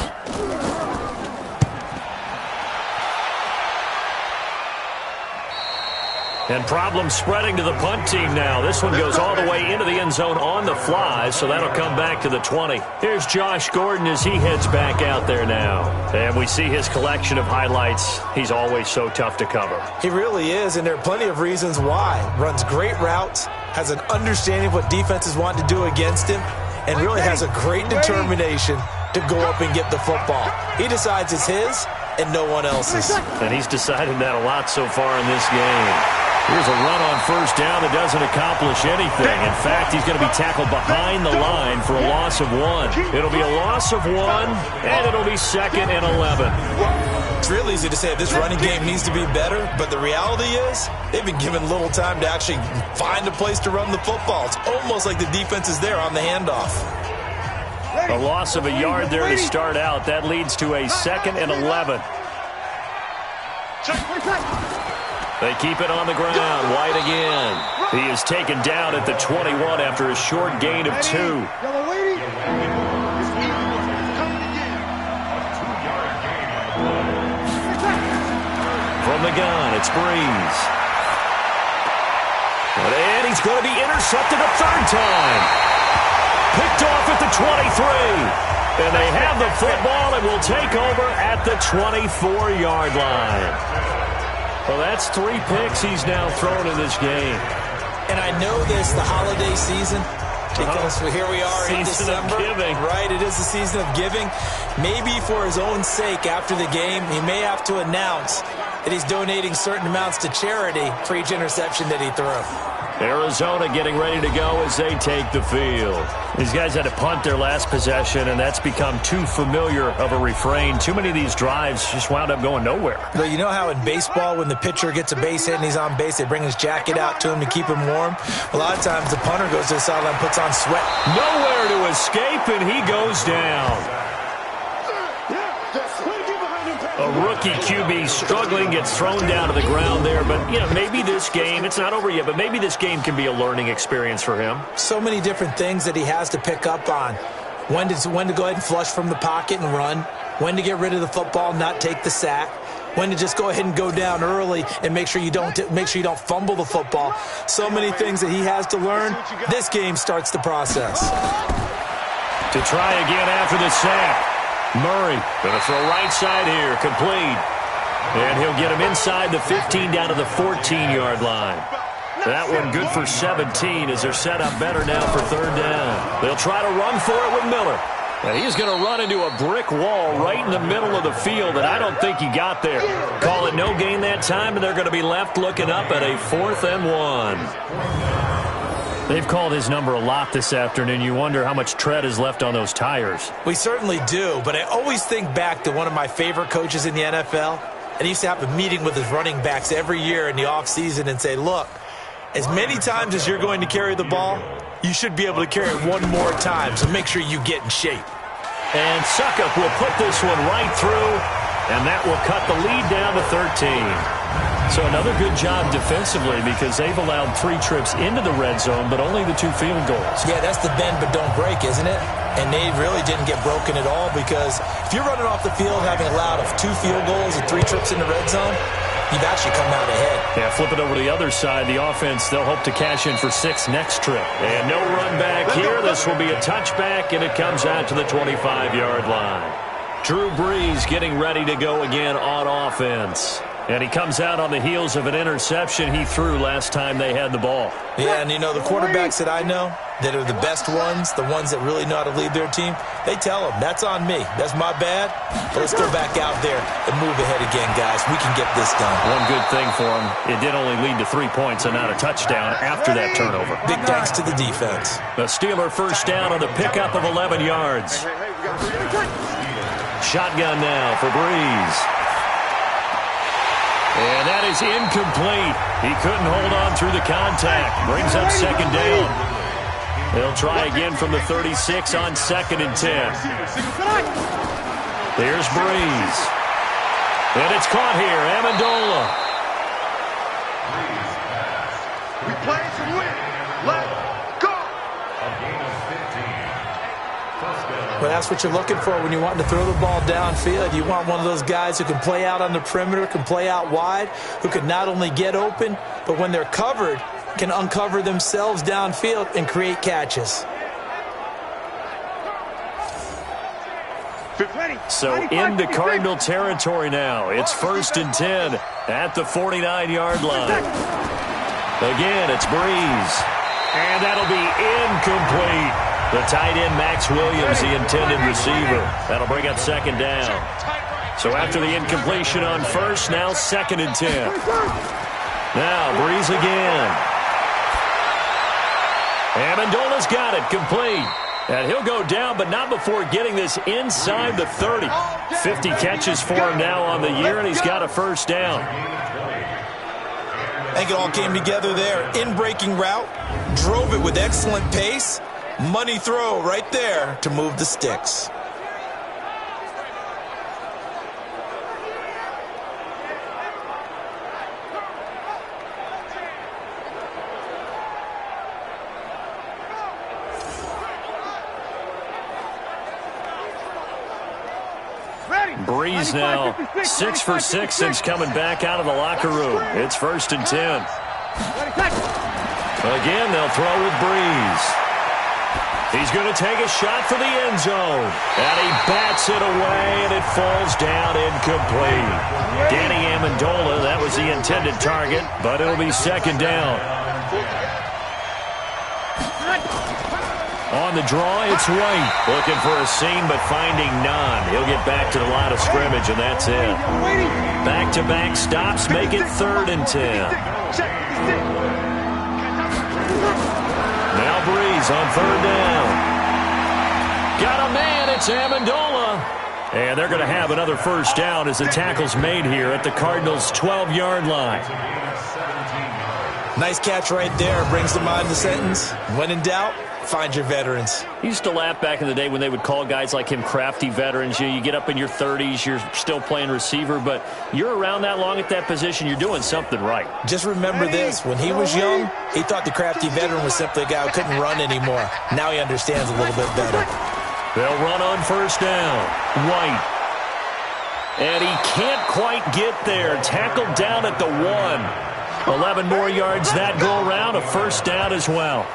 S2: And problems spreading to the punt team now. This one goes all the way into the end zone on the fly, so that'll come back to the 20. Here's Josh Gordon as he heads back out there now. And we see his collection of highlights. He's always so tough to cover.
S3: He really is, and there are plenty of reasons why. Runs great routes, has an understanding of what defenses want to do against him, and really has a great determination to go up and get the football. He decides it's his and no one else's.
S2: And he's decided that a lot so far in this game. Here's a run on first down that doesn't accomplish anything. In fact, he's going to be tackled behind the line for a loss of 1. It'll be a loss of 1, and it'll be 2nd and 11.
S3: It's real easy to say this running game needs to be better, but the reality is they've been given little time to actually find a place to run the football. It's almost like the defense is there on the handoff.
S2: A loss of a yard there to start out. That leads to a 2nd and 11. They keep it on the ground. White again. He is taken down at the 21 after a short gain of 2. From the gun, it's Breeze. And he's going to be intercepted a third time. Picked off at the 23. And they have the football and will take over at the 24-yard line. Well, that's 3 picks he's now thrown in this game.
S3: And I know this, the holiday season, because here we are in December.
S2: Season of giving.
S3: Right, it is the season of giving. Maybe for his own sake after the game, he may have to announce that he's donating certain amounts to charity for each interception that he threw.
S2: Arizona getting ready to go as they take the field. These guys had to punt their last possession, and that's become too familiar of a refrain. Too many of these drives just wound up going nowhere.
S3: But you know how in baseball, when the pitcher gets a base hit and he's on base, they bring his jacket out to him to keep him warm? A lot of times the punter goes to the sideline, puts on sweat.
S2: Nowhere to escape, and he goes down. A rookie QB struggling, gets thrown down to the ground there. But, you know, maybe this game, it's not over yet, but maybe this game can be a learning experience for him.
S3: So many different things that he has to pick up on. When to go ahead and flush from the pocket and run. When to get rid of the football, not take the sack. When to just go ahead and go down early and make sure you don't fumble the football. So many things that he has to learn. This game starts the process.
S2: To try again after the sack. Murray going to throw right side here, complete. And he'll get him inside the 15 down to the 14-yard line. That one good for 17 as they're set up better now for third down. They'll try to run for it with Miller. And he's going to run into a brick wall right in the middle of the field, and I don't think he got there. Call it no gain that time, and they're going to be left looking up at a 4th and 1.
S5: They've called his number a lot this afternoon. You wonder how much tread is left on those tires.
S3: We certainly do, but I always think back to one of my favorite coaches in the NFL. And he used to have a meeting with his running backs every year in the offseason and say, look, as many times as you're going to carry the ball, you should be able to carry it one more time, so make sure you get in shape.
S2: And Suckup will put this one right through, and that will cut the lead down to 13.
S5: So another good job defensively because they've allowed 3 trips into the red zone, but only the 2 field goals.
S3: Yeah, that's the bend but don't break, isn't it? And they really didn't get broken at all because if you're running off the field having allowed 2 field goals and 3 trips in the red zone, you've actually come out ahead.
S5: Yeah, flip it over to the other side. The offense, they'll hope to cash in for 6 next trip.
S2: And no run back here. This will be a touchback, and it comes out to the 25-yard line. Drew Brees getting ready to go again on offense.
S5: And he comes out on the heels of an interception he threw last time they had the ball.
S3: Yeah, and you know, the quarterbacks that I know that are the best ones, the ones that really know how to lead their team, they tell them, that's on me. That's my bad. But let's go back out there and move ahead again, guys. We can get this done.
S5: One good thing for him, it did only lead to 3 points and not a touchdown after that turnover.
S3: Big thanks to the defense.
S2: The Steeler first down on the pickup of 11 yards. Shotgun now for Brees. And that is incomplete. He couldn't hold on through the contact. Brings up second down. They'll try again from the 36 on 2nd and 10. There's Brees. And it's caught here. Amendola.
S4: We play to win. Let's go.
S3: Well, that's what you're looking for when you want to throw the ball downfield. You want one of those guys who can play out on the perimeter, can play out wide, who can not only get open, but when they're covered, can uncover themselves downfield and create catches.
S2: So into Cardinal territory now. It's 1st and 10 at the 49-yard line. Again, it's Brees. And that'll be incomplete. The tight end, Max Williams, the intended receiver. That'll bring up second down. So after the incompletion on first, now 2nd and 10. Now Brees again. Amendola's got it, complete. And he'll go down, but not before getting this inside the 30. 50 catches for him now on the year, and he's got a first down.
S3: I think it all came together there. In-breaking route, drove it with excellent pace. Money throw right there to move the sticks.
S2: Brees now 6 for 6 since coming back out of the locker room. It's 1st and 10. Again, they'll throw with Brees. He's going to take a shot for the end zone. And he bats it away, and it falls down incomplete. Danny Amendola, that was the intended target, but it'll be second down. On the draw, it's White. Looking for a seam, but finding none. He'll get back to the line of scrimmage, and that's it. Back-to-back stops make it 3rd and 10. Now Brees on 3rd down. Got a man, it's Amendola. And they're going to have another first down as the tackle's made here at the Cardinals' 12-yard line.
S3: Nice catch right there. Brings to mind the sentence, when in doubt, find your veterans.
S2: He used to laugh back in the day when they would call guys like him crafty veterans. You get up in your 30s, you're still playing receiver, but you're around that long at that position, you're doing something right.
S3: Just remember this. When he was young, he thought the crafty veteran was simply a guy who couldn't run anymore. Now he understands a little bit better.
S2: They'll run on first down. White. And he can't quite get there. Tackled down at the 1. 11 more yards that go around, a first down as well.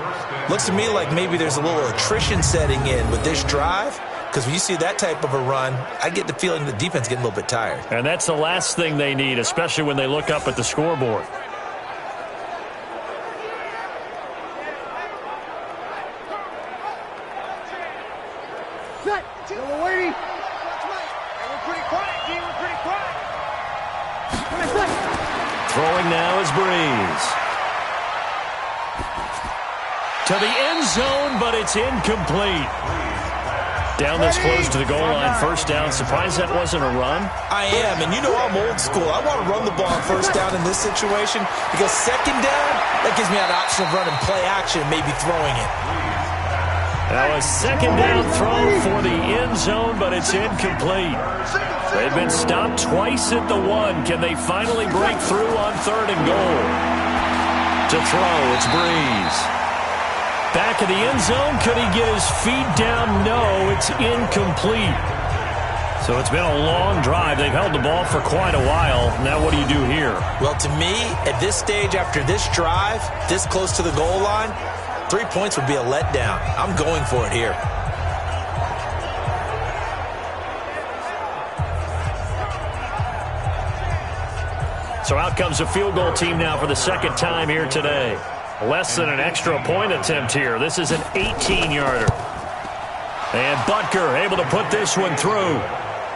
S3: Looks to me like maybe there's a little attrition setting in with this drive. because when you see that type of a run, I get the feeling the defense getting a little bit tired.
S2: And that's the last thing they need, especially when they look up at the scoreboard.
S4: We're waiting. We're pretty quiet, D. We're pretty quiet.
S2: Throwing now is Breeze. To the end zone, but it's incomplete. Down this close to the goal line, first down. Surprised that wasn't a run?
S3: I am, and you know I'm old school. I want to run the ball on first down in this situation because second down, that gives me an option of running play action, maybe throwing it.
S2: Now a second down throw for the end zone, but it's incomplete. They've been stopped twice at the 1. Can they finally break through on 3rd and goal? To throw, it's Breeze. Back of the end zone, could he get his feet down? No, it's incomplete. So it's been a long drive. They've held the ball for quite a while. Now what do you do here? Well, to me, at this stage, after this drive, this close to the goal line, 3 points would be a letdown. I'm going for it here. So out comes a field goal team now for the second time here today. Less than an extra point attempt here. This is an 18-yarder. And Butker able to put this one through.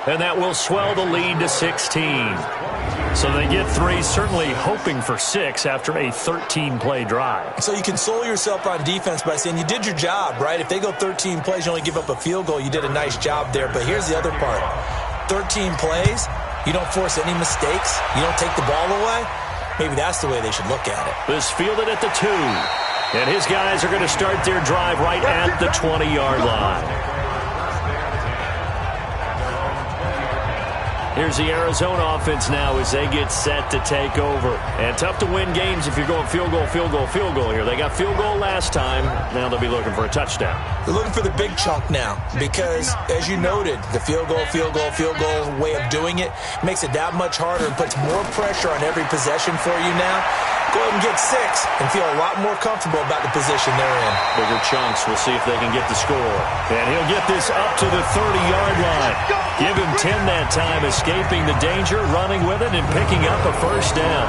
S2: And that will swell the lead to 16. So they get 3, certainly hoping for 6 after a 13-play drive. So you console yourself on defense by saying you did your job, right? If they go 13 plays, you only give up a field goal, you did a nice job there. But here's the other part. 13 plays, you don't force any mistakes, you don't take the ball away. Maybe that's the way they should look at it. This fielded at the 2. And his guys are going to start their drive right at the 20-yard line. Here's the Arizona offense now as they get set to take over. And tough to win games if you're going field goal, field goal, field goal here. They got field goal last time. Now they'll be looking for a touchdown. They're looking for the big chunk now because, as you noted, the field goal way of doing it makes it that much harder and puts more pressure on every possession for you now. Go ahead and get 6 and feel a lot more comfortable about the position they're in. Bigger chunks. We'll see if they can get the score. And he'll get this up to the 30-yard line. Give him 10 that time, escaping the danger, running with it, and picking up a first down.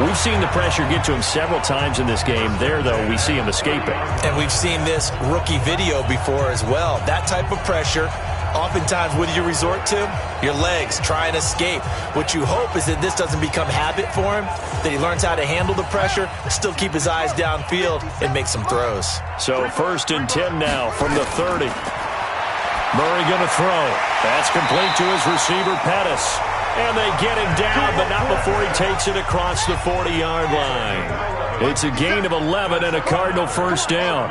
S2: We've seen the pressure get to him several times in this game. There, though, we see him escaping. And we've seen this rookie video before as well. That type of pressure, oftentimes, what do you resort to? Your legs, try and escape. What you hope is that this doesn't become habit for him, that he learns how to handle the pressure, still keep his eyes downfield, and make some throws. So 1st and 10 now from the 30. Murray going to throw. That's complete to his receiver, Pettis. And they get him down, but not before he takes it across the 40-yard line. It's a gain of 11 and a Cardinal first down.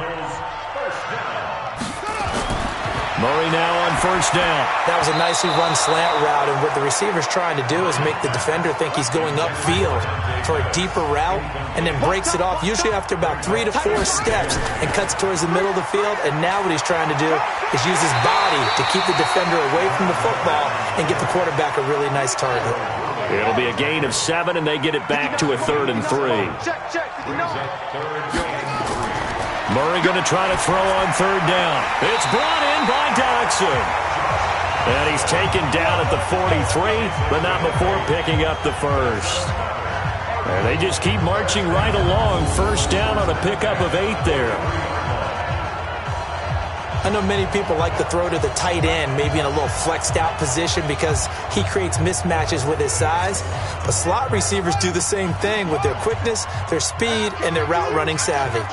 S2: Murray now on first down. That was a nicely run slant route, and what the receiver's trying to do is make the defender think he's going upfield for a deeper route, and then breaks it off, usually after about 3 to 4 steps, and cuts towards the middle of the field. And now what he's trying to do is use his body to keep the defender away from the football and get the quarterback a really nice target. It'll be a gain of 7, and they get it back to a 3rd and 3. Murray going to try to throw on 3rd down. It's brought in by Dodson. And he's taken down at the 43, but not before picking up the first. And they just keep marching right along. First down on a pickup of 8 there. I know many people like to throw to the tight end, maybe in a little flexed out position because he creates mismatches with his size. But slot receivers do the same thing with their quickness, their speed, and their route running savvy.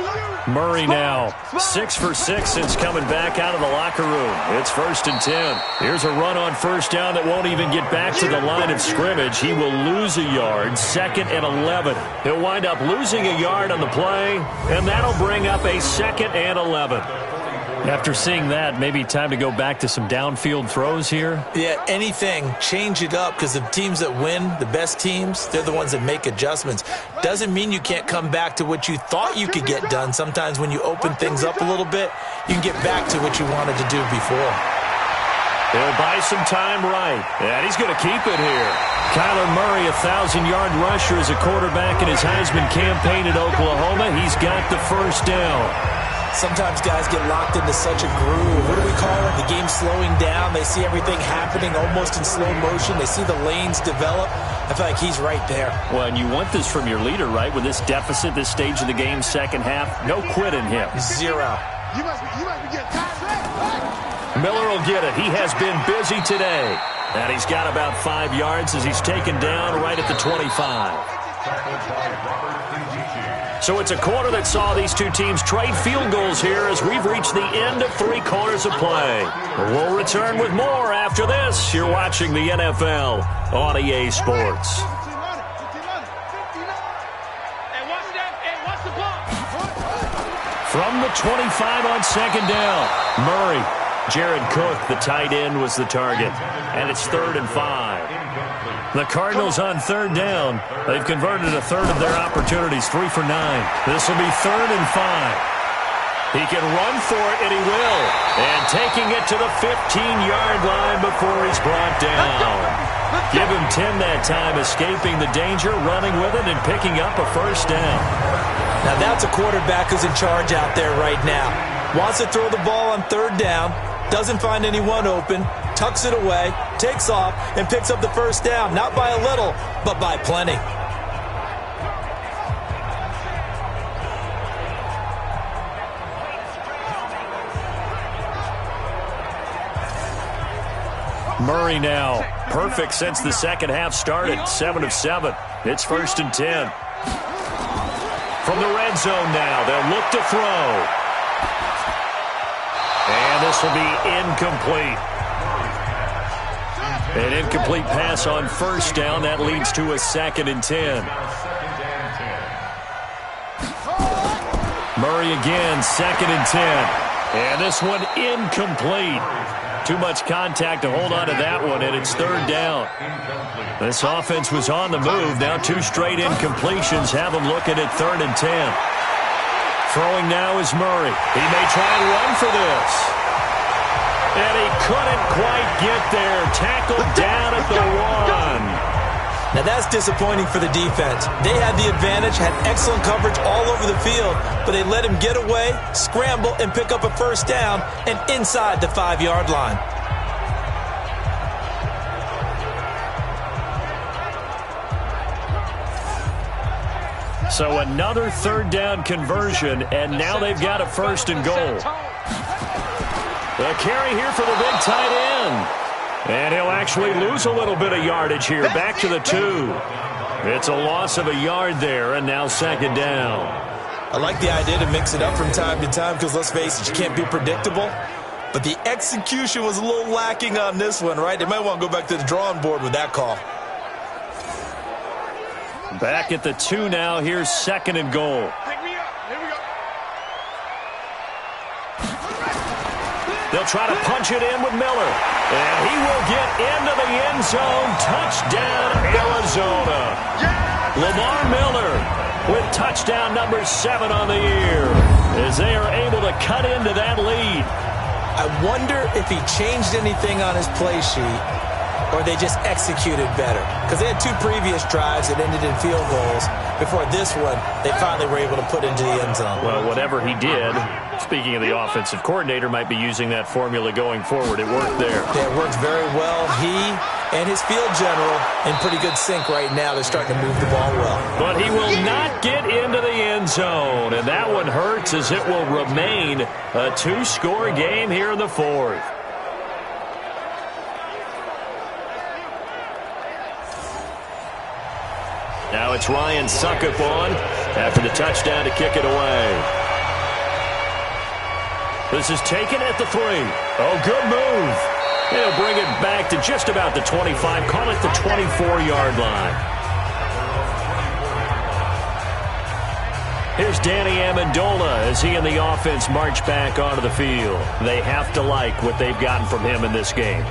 S2: Murray now 6 for 6 since coming back out of the locker room. It's 1st and 10. Here's a run on first down that won't even get back to the line of scrimmage. He will lose a yard. 2nd and 11. He'll wind up losing a yard on the play, and that'll bring up a 2nd and 11. After seeing that, maybe time to go back to some downfield throws here? Yeah, anything. Change it up because the teams that win, the best teams, they're the ones that make adjustments. Doesn't mean you can't come back to what you thought you could get done. Sometimes when you open things up a little bit, you can get back to what you wanted to do before. They'll buy some time right, and he's going to keep it here. Kyler Murray, a 1,000-yard rusher as a quarterback in his Heisman campaign at Oklahoma. He's got the first down.
S3: Sometimes guys get locked into such a groove. What do we call it? The game slowing down. They see everything happening almost in slow motion. They see the lanes develop. I feel like he's right there.
S2: Well, and you want this from your leader, right? With this deficit, this stage of the game, second half, no quit in him.
S3: Zero.
S4: You must be getting tired.
S2: Miller will get it. He has been busy today. And he's got about 5 yards as he's taken down right at the 25. So it's a quarter that saw these two teams trade field goals here as we've reached the end of 3 quarters of play. We'll return with more after this. You're watching the NFL on EA Sports. From the 25 on second down, Murray. Jared Cook, the tight end, was the target. And it's 3rd and 5. The Cardinals on 3rd down. They've converted a third of their opportunities, 3 for 9. This will be 3rd and 5. He can run for it, and he will. And taking it to the 15-yard line before he's brought down. Give him 10 that time, escaping the danger, running with it, and picking up a first down.
S3: Now that's a quarterback who's in charge out there right now. Wants to throw the ball on 3rd down, doesn't find anyone open, tucks it away, takes off, and picks up the first down. Not by a little, but by plenty.
S2: Murray now, perfect since the second half started, 7 of 7. It's 1st and 10. From the red zone now, they'll look to throw. And this will be incomplete. An incomplete pass on first down. That leads to a 2nd and 10. Murray again, 2nd and 10. And this one incomplete. Too much contact to hold on to that one, and it's 3rd down. This offense was on the move. Now 2 straight incompletions have them looking at 3rd and 10. Throwing now is Murray. He may try and run for this. And he couldn't quite get there. Tackled down at the 1.
S3: Now that's disappointing for the defense. They had the advantage, had excellent coverage all over the field, but they let him get away, scramble, and pick up a first down, and inside the 5-yard line.
S2: So another 3rd down conversion, and now they've got a 1st and goal. The carry here for the big tight end. And he'll actually lose a little bit of yardage here, back to the 2. It's a loss of a yard there, and now 2nd down.
S3: I like the idea to mix it up from time to time because, let's face it, you can't be predictable. But the execution was a little lacking on this one, right? They might want to go back to the drawing board with that call.
S2: Back at the 2 now. Here's 2nd and goal. They'll try to punch it in with Miller. And he will get into the end zone. Touchdown, Arizona. Lamar Miller with touchdown number 7 on the year as they are able to cut into that lead.
S3: I wonder if he changed anything on his play sheet or they just executed better. Because they had 2 previous drives that ended in field goals. Before this one, they finally were able to put into the end zone.
S2: Well, whatever he did, speaking of the offensive coordinator, might be using that formula going forward. It worked there.
S3: Yeah, it worked very well. He and his field general in pretty good sync right now. They're starting to move the ball well.
S2: But he will not get into the end zone. And that one hurts as it will remain a 2-score game here in the 4th. Now it's Ryan Suckup on after the touchdown to kick it away. This is taken at the 3. Oh, good move. He'll bring it back to just about the 25. Call it the 24-yard line. Here's Danny Amendola as he and the offense march back onto the field. They have to like what they've gotten from him in this game.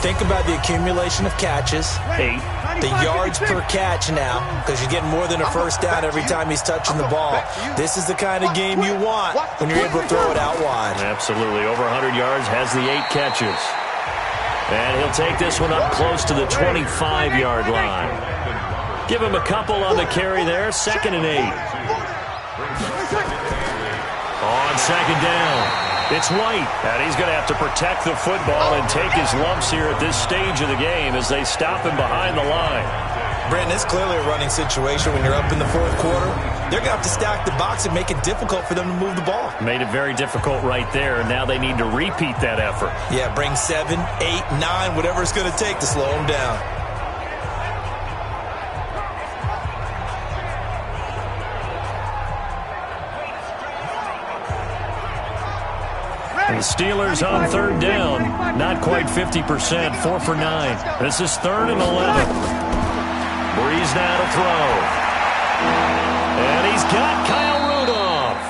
S3: Think about the accumulation of catches.
S2: 8.
S3: The yards per catch now, because you're getting more than a first down every time he's touching the ball. This is the kind of game you want when you're able to throw it out wide.
S2: Absolutely. Over 100 yards, has the 8 catches. And he'll take this one up close to the 25-yard line. Give him a couple on the carry there. 2nd and 8. On second down, it's White. And he's going to have to protect the football and take his lumps here at this stage of the game as they stop him behind the line.
S3: Brandon, it's clearly a running situation when you're up in the fourth quarter. They're going to have to stack the box and make it difficult for them to move the ball.
S2: Made it very difficult right there. Now they need to repeat that effort.
S3: Yeah, bring 7, 8, 9, whatever it's going to take to slow them down.
S2: The Steelers on third down. Not quite 50%, 4 for 9. This is 3rd and 11. Breeze now to throw. And he's got Kyle Rudolph.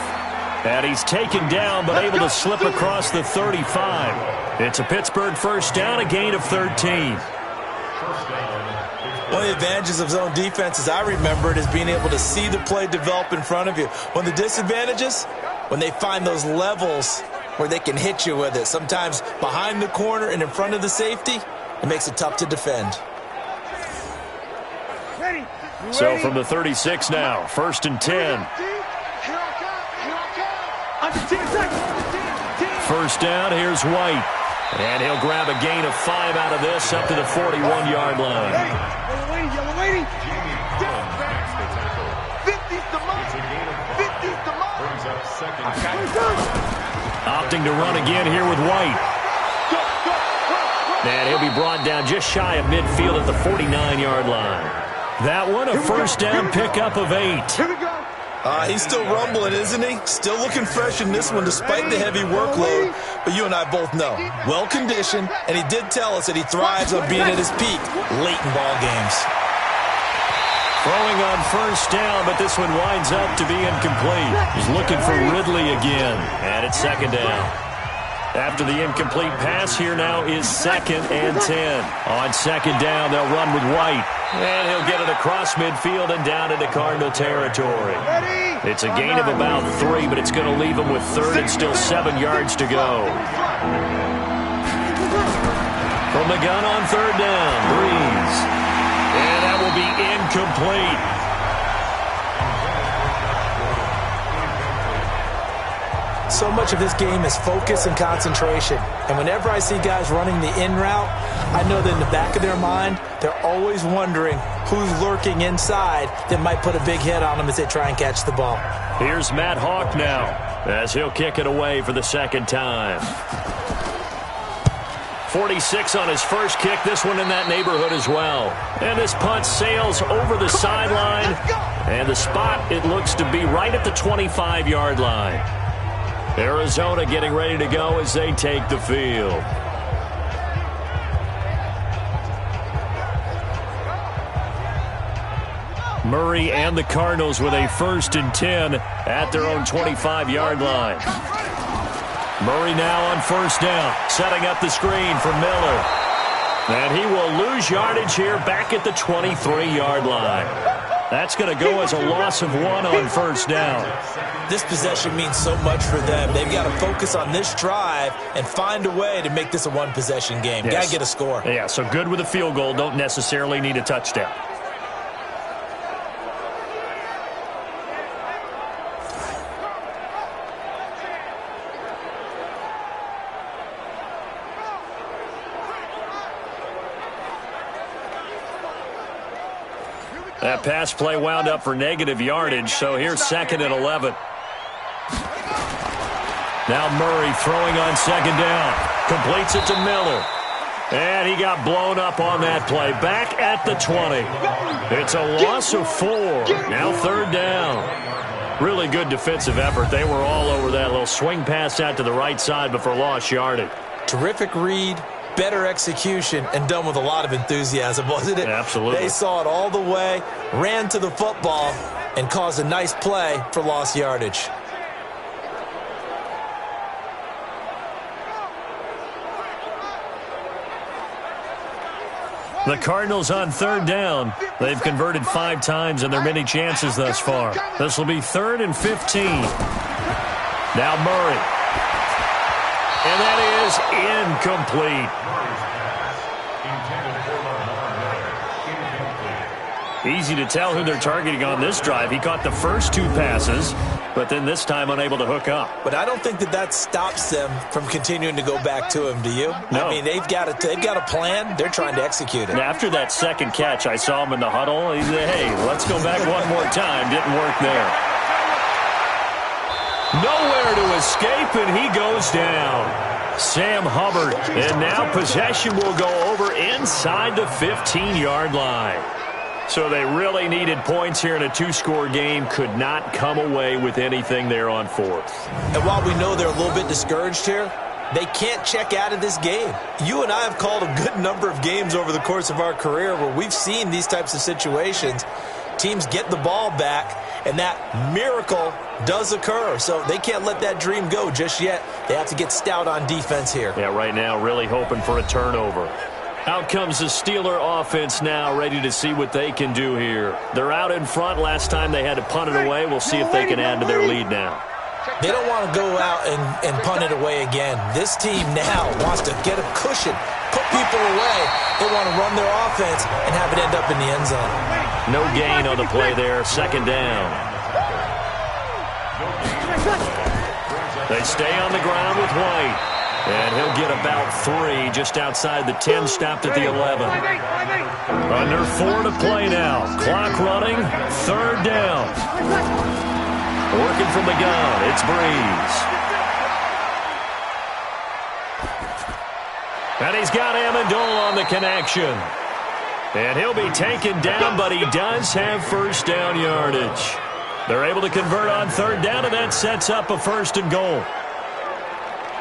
S2: And he's taken down but able to slip across the 35. It's a Pittsburgh first down, a gain of 13.
S3: One of the advantages of zone defense, as I remember it, is being able to see the play develop in front of you. One of the disadvantages, when they find those levels where they can hit you with it. Sometimes behind the corner and in front of the safety, it makes it tough to defend.
S2: So from the 36 now, 1st and 10. First down, here's White. And he'll grab a gain of 5 out of this up to the 41-yard line.
S4: Yellow lady. 50's the mark. 50's the mark.
S2: Opting to run again here with White. And he'll be brought down just shy of midfield at the 49-yard line. That one, a first down pickup of 8.
S4: Here we go.
S3: He's still rumbling, isn't he? Still looking fresh in this one despite the heavy workload. But you and I both know, well-conditioned, and he did tell us that he thrives on being at his peak late in ball games.
S2: Throwing on first down, but this one winds up to be incomplete. He's looking for Ridley again, and it's 2nd down. After the incomplete pass, here now is 2nd and 10. On 2nd down, they'll run with White. And he'll get it across midfield and down into Cardinal territory. It's a gain of about 3, but it's going to leave him with 3rd and still 7 yards to go. From the gun on 3rd down, Breeze. And that will be incomplete.
S3: So much of this game is focus and concentration. And whenever I see guys running the in route, I know that in the back of their mind, they're always wondering who's lurking inside that might put a big hit on them as they try and catch the ball.
S2: Here's Matt Hawk now as he'll kick it away for the 2nd time. 46 on his first kick, this one in that neighborhood as well. And this punt sails over the sideline. And the spot, it looks to be right at the 25-yard line. Arizona getting ready to go as they take the field. Murray and the Cardinals with a 1st and 10 at their own 25-yard line. Murray now on first down, setting up the screen for Miller. And he will lose yardage here back at the 23-yard line. That's going to go as a loss of 1 on first down.
S3: This possession means so much for them. They've got to focus on this drive and find a way to make this a one-possession game.
S2: Yes.
S3: Got to get a score.
S2: Yeah, so good with a field goal. Don't necessarily need a touchdown. That pass play wound up for negative yardage, so here's 2nd and 11. Now Murray throwing on 2nd down. Completes it to Miller. And he got blown up on that play. Back at the 20. It's a loss of 4. Now 3rd down. Really good defensive effort. They were all over that little swing pass out to the right side before lost yardage.
S3: Terrific read. Better execution, and done with a lot of enthusiasm, wasn't it?
S2: Absolutely.
S3: They saw it all the way, ran to the football, and caused a nice play for lost yardage.
S2: The Cardinals on 3rd down. They've converted 5 times in their many chances thus far. This will be 3rd and 15. Now Murray. And that is incomplete. Easy to tell who they're targeting on this drive. He caught the first 2 passes. but then this time unable to hook up.
S3: But I don't think that stops them from continuing to go back to him, do you?
S2: No.
S3: I mean, they've got a plan. They're trying to execute it.
S2: And after that second catch, I saw him in the huddle. He said, hey, let's go back one more time. Didn't work there. Nowhere to escape, and he goes down. Sam Hubbard. And now possession will go over inside the 15-yard line. So they really needed points here in a two-score game. Could not come away with anything there on fourth.
S3: And while we know they're a little bit discouraged here, they can't check out of this game. You and I have called a good number of games over the course of our career where we've seen these types of situations. Teams get the ball back, and that miracle does occur. So they can't let that dream go just yet. They have to get stout on defense here.
S2: Yeah, right now really hoping for a turnover. Out comes the Steeler offense now, ready to see what they can do here. They're out in front. Last time they had to punt it away. We'll see if they can add to their lead now.
S3: They don't want to go out and punt it away again. This team now wants to get a cushion, put people away. They want to run their offense and have it end up in the end zone.
S2: No gain on the play there. Second down. They stay on the ground with White. And he'll get about 3 just outside the 10, stopped at the 11. Under 4 to play now. Clock running, third down. Working from the gun, it's Breeze. And he's got Amendola on the connection. And he'll be taken down, but he does have first down yardage. They're able to convert on third down, and that sets up a first and goal.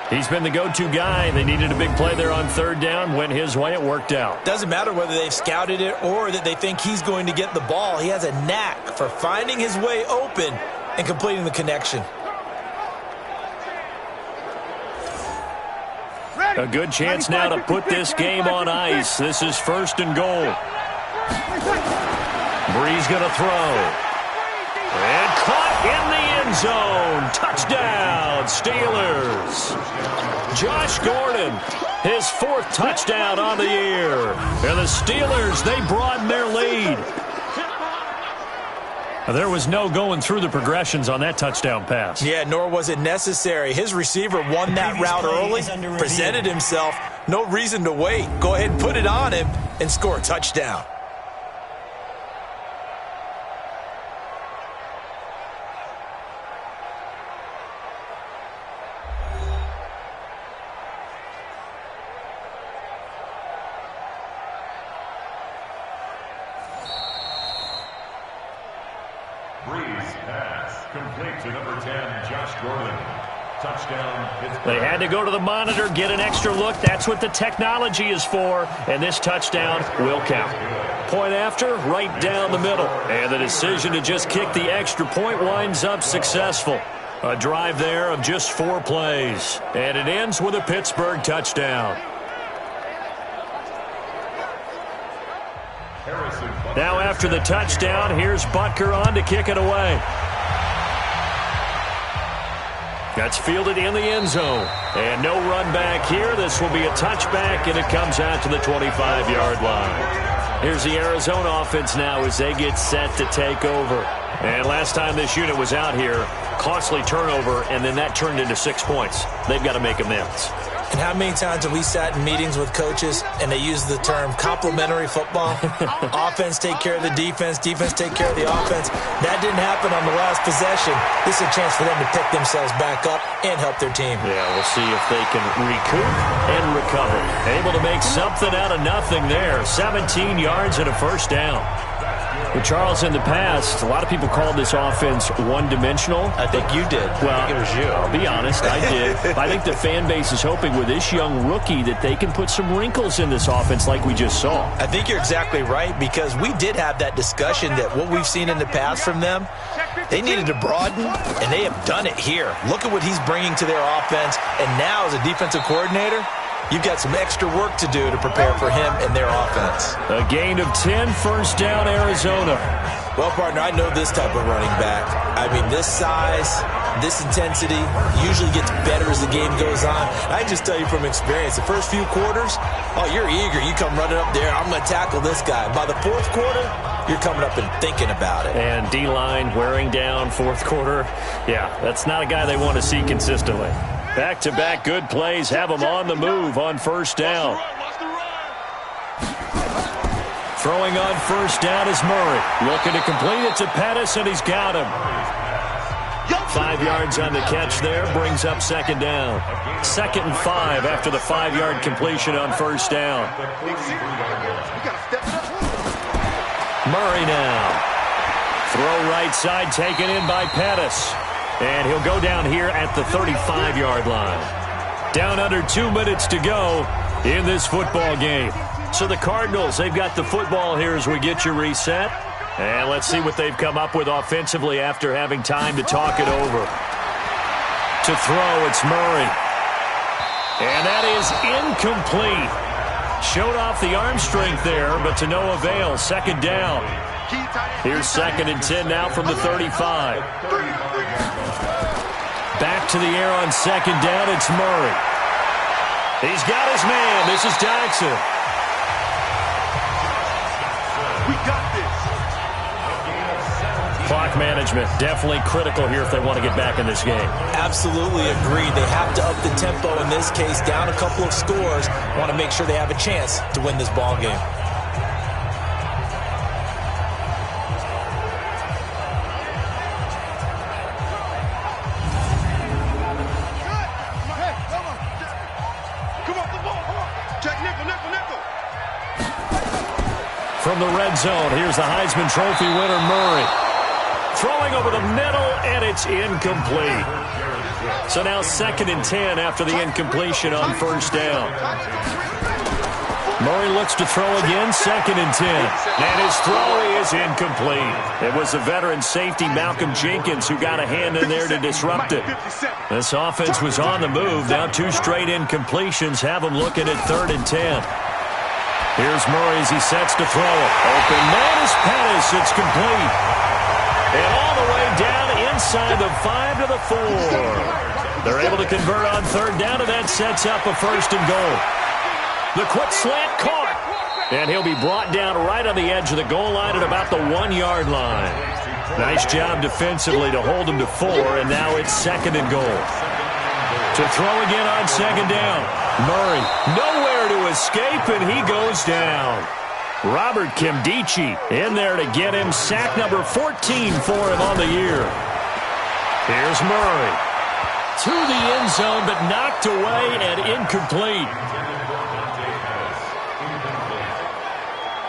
S2: He's been the go-to guy. They needed a big play there on third down. Went his way. It worked out.
S3: Doesn't matter whether they've scouted it or that they think he's going to get the ball. He has a knack for finding his way open and completing the connection.
S2: A good chance now to put this game on ice. This is first and goal. Breeze going to throw. And caught in the end zone. Touchdown, Steelers. Josh Gordon, his 4th touchdown on the year. And the Steelers, they broaden their lead. There was no going through the progressions on that touchdown pass.
S3: Yeah, nor was it necessary. His receiver won that route early, presented himself. No reason to wait. Go ahead and put it on him and score a touchdown.
S2: They had to go to the monitor, get an extra look. That's what the technology is for. And this touchdown will count. Point after, right down the middle. And the decision to just kick the extra point winds up successful. A drive there of just 4 plays. And it ends with a Pittsburgh touchdown. Now after the touchdown, here's Butker on to kick it away. That's fielded in the end zone. And no run back here. This will be a touchback, and it comes out to the 25-yard line. Here's the Arizona offense now as they get set to take over. And last time this unit was out here, costly turnover, and then that turned into 6 points. They've got to make amends.
S3: And how many times have we sat in meetings with coaches and they use the term complementary football? Offense take care of the defense, defense take care of the offense. That didn't happen on the last possession. This is a chance for them to pick themselves back up and help their team.
S2: Yeah, we'll see if they can recoup and recover. Able to make something out of nothing there. 17 yards and a first down. Well, Charles, in the past, a lot of people called this offense one-dimensional.
S3: I think you did.
S2: Well,
S3: I think it was you.
S2: I'll be honest, I did. I think the fan base is hoping with this young rookie that they can put some wrinkles in this offense like we just saw.
S3: I think you're exactly right, because we did have that discussion that what we've seen in the past from them, they needed to broaden, and they have done it here. Look at what he's bringing to their offense, and now as a defensive coordinator, you've got some extra work to do to prepare for him and their offense.
S2: A gain of 10, first down, Arizona.
S3: Well, partner, I know this type of running back. I mean, this size, This intensity usually gets better as the game goes on. I can just tell you from experience, the first few quarters, oh, you're eager. You come running up there, I'm going to tackle this guy. By the fourth quarter, you're coming up and thinking about it.
S2: And D-line wearing down fourth quarter. Yeah, that's not a guy they want to see consistently. Back-to-back good plays have him on the move on first down. Throwing on first down is Murray. Looking to complete it to Pettis, and he's got him. 5 yards on the catch there, brings up second down. 2nd and 5 after the 5-yard completion on first down. Murray now. Throw right side taken in by Pettis. And he'll go down here at the 35-yard line. Down under 2 minutes to go in this football game. So the Cardinals, they've got the football here as we get you reset. And let's see what they've come up with offensively after having time to talk it over. To throw, it's Murray. And that is incomplete. Showed off the arm strength there, but to no avail. Second down. Here's 2nd and 10 now from the 35. Back to the air on second down, it's Murray. He's got his man. This is Jackson.
S4: We got this.
S2: Clock management, definitely critical here if they want to get back in this game.
S3: Absolutely agreed. They have to up the tempo in this case, down a couple of scores. Want to make sure they have a chance to win this ball game.
S2: From the red zone, here's the Heisman Trophy winner, Murray. Throwing over the middle, and it's incomplete. So now 2nd and 10 after the incompletion on first down. Murray looks to throw again, 2nd and 10. And his throw is incomplete. It was the veteran safety, Malcolm Jenkins, who got a hand in there to disrupt it. This offense was on the move. Now 2 straight incompletions have them looking at 3rd and 10. Here's Murray as he sets to throw it. Open man is Pettis. It's complete. And all the way down inside the 5 to the 4. They're able to convert on 3rd down, and that sets up a 1st and goal. The quick slant caught. And he'll be brought down right on the edge of the goal line at about the 1-yard line. Nice job defensively to hold him to 4, and now it's 2nd and goal. To throw again on 2nd down. Murray, nowhere to escape, and he goes down. Robert Kimdichie in there to get him sack number 14 for him on the year. Here's Murray. To the end zone, but knocked away and incomplete.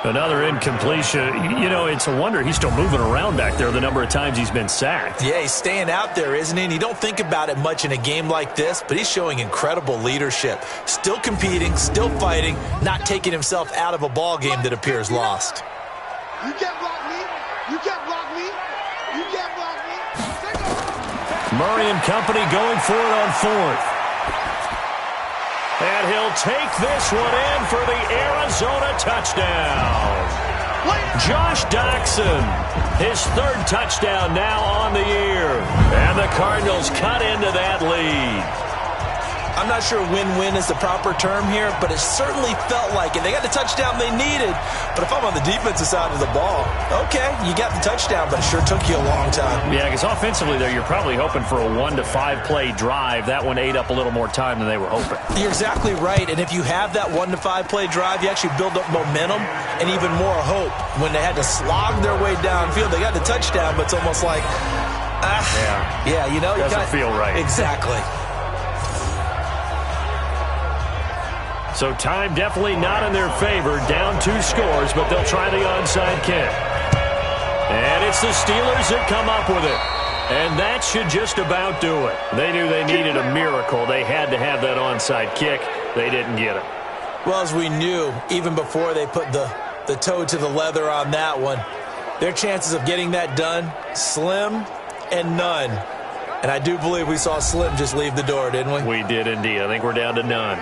S2: Another incompletion. You know, it's a wonder he's still moving around back there the number of times he's been sacked.
S3: Yeah, he's staying out there, isn't he? And you don't think about it much in a game like this, but he's showing incredible leadership. Still competing, still fighting, not taking himself out of a ball game that appears lost.
S4: You can't block me. You can't block me. You can't block me.
S2: Murray and company going for it on 4th. And he'll take this one in for the Arizona touchdown. Josh Doctson, his 3rd touchdown now on the year. And the Cardinals cut into that lead.
S3: I'm not sure win-win is the proper term here, but it certainly felt like it. They got the touchdown they needed, but if I'm on the defensive side of the ball, okay, you got the touchdown, but it sure took you a long time.
S2: Yeah, because offensively there, you're probably hoping for a 1 to 5 play drive. That one ate up a little more time than they were hoping.
S3: You're exactly right, and if you have that 1 to 5 play drive, you actually build up momentum and even more hope. When they had to slog their way downfield, they got the touchdown, but it's almost like, yeah, you know,
S2: doesn't feel right.
S3: Exactly.
S2: So time definitely not in their favor. Down 2 scores, but they'll try the onside kick. And it's the Steelers that come up with it. And that should just about do it. They knew they needed a miracle. They had to have that onside kick. They didn't get it.
S3: Well, as we knew, even before they put the toe to the leather on that one, their chances of getting that done, slim and none. And I do believe we saw Slim just leave the door, didn't we?
S2: We did indeed. I think we're down to none.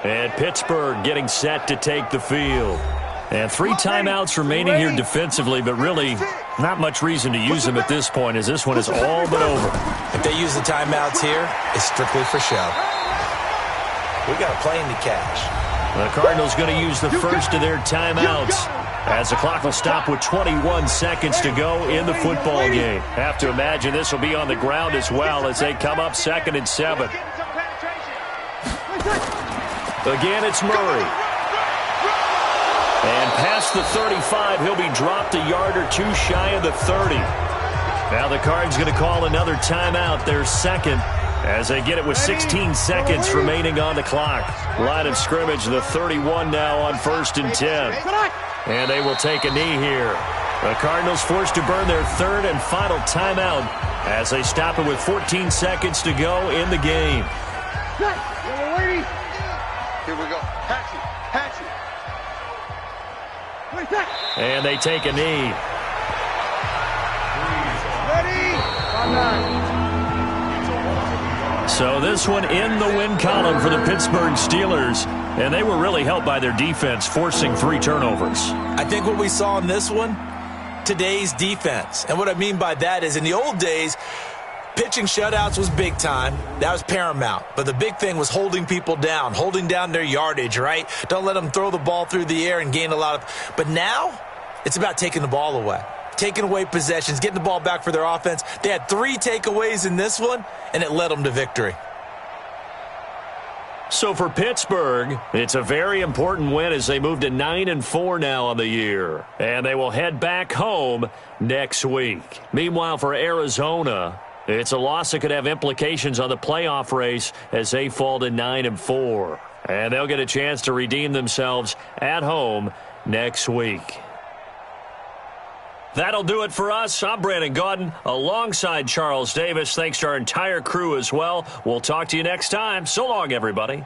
S2: And Pittsburgh getting set to take the field. And 3 timeouts remaining here defensively, but really not much reason to use them at this point, as this one is all but over.
S3: If they use the timeouts here, it's strictly for show. We got a plane to cash.
S2: The Cardinals going to use the first of their timeouts, as the clock will stop with 21 seconds to go in the football game. Have to imagine this will be on the ground as well as they come up 2nd and 7. Again, it's Murray. And past the 35, he'll be dropped a yard or 2 shy of the 30. Now the Cards going to call another timeout, their second, as they get it with 16 seconds remaining on the clock. Line of scrimmage, the 31 now on 1st and 10. And they will take a knee here. The Cardinals forced to burn their 3rd and final timeout as they stop it with 14 seconds to go in the game.
S4: Here we go. Hatchet.
S2: And they take a knee. So this one in the win column for the Pittsburgh Steelers. And they were really helped by their defense, forcing 3 turnovers.
S3: I think what we saw in this one, today's defense. And what I mean by that is in the old days, pitching shutouts was big time. That was paramount. But the big thing was holding people down, holding down their yardage, right? Don't let them throw the ball through the air and gain a lot of... But now, it's about taking the ball away. Taking away possessions, getting the ball back for their offense. They had 3 takeaways in this one, and it led them to victory.
S2: So for Pittsburgh, it's a very important win as they move to 9-4 now on the year. And they will head back home next week. Meanwhile, for Arizona, it's a loss that could have implications on the playoff race as they fall to 9-4. And they'll get a chance to redeem themselves at home next week. That'll do it for us. I'm Brandon Gaudin alongside Charles Davis. Thanks to our entire crew as well. We'll talk to you next time. So long, everybody.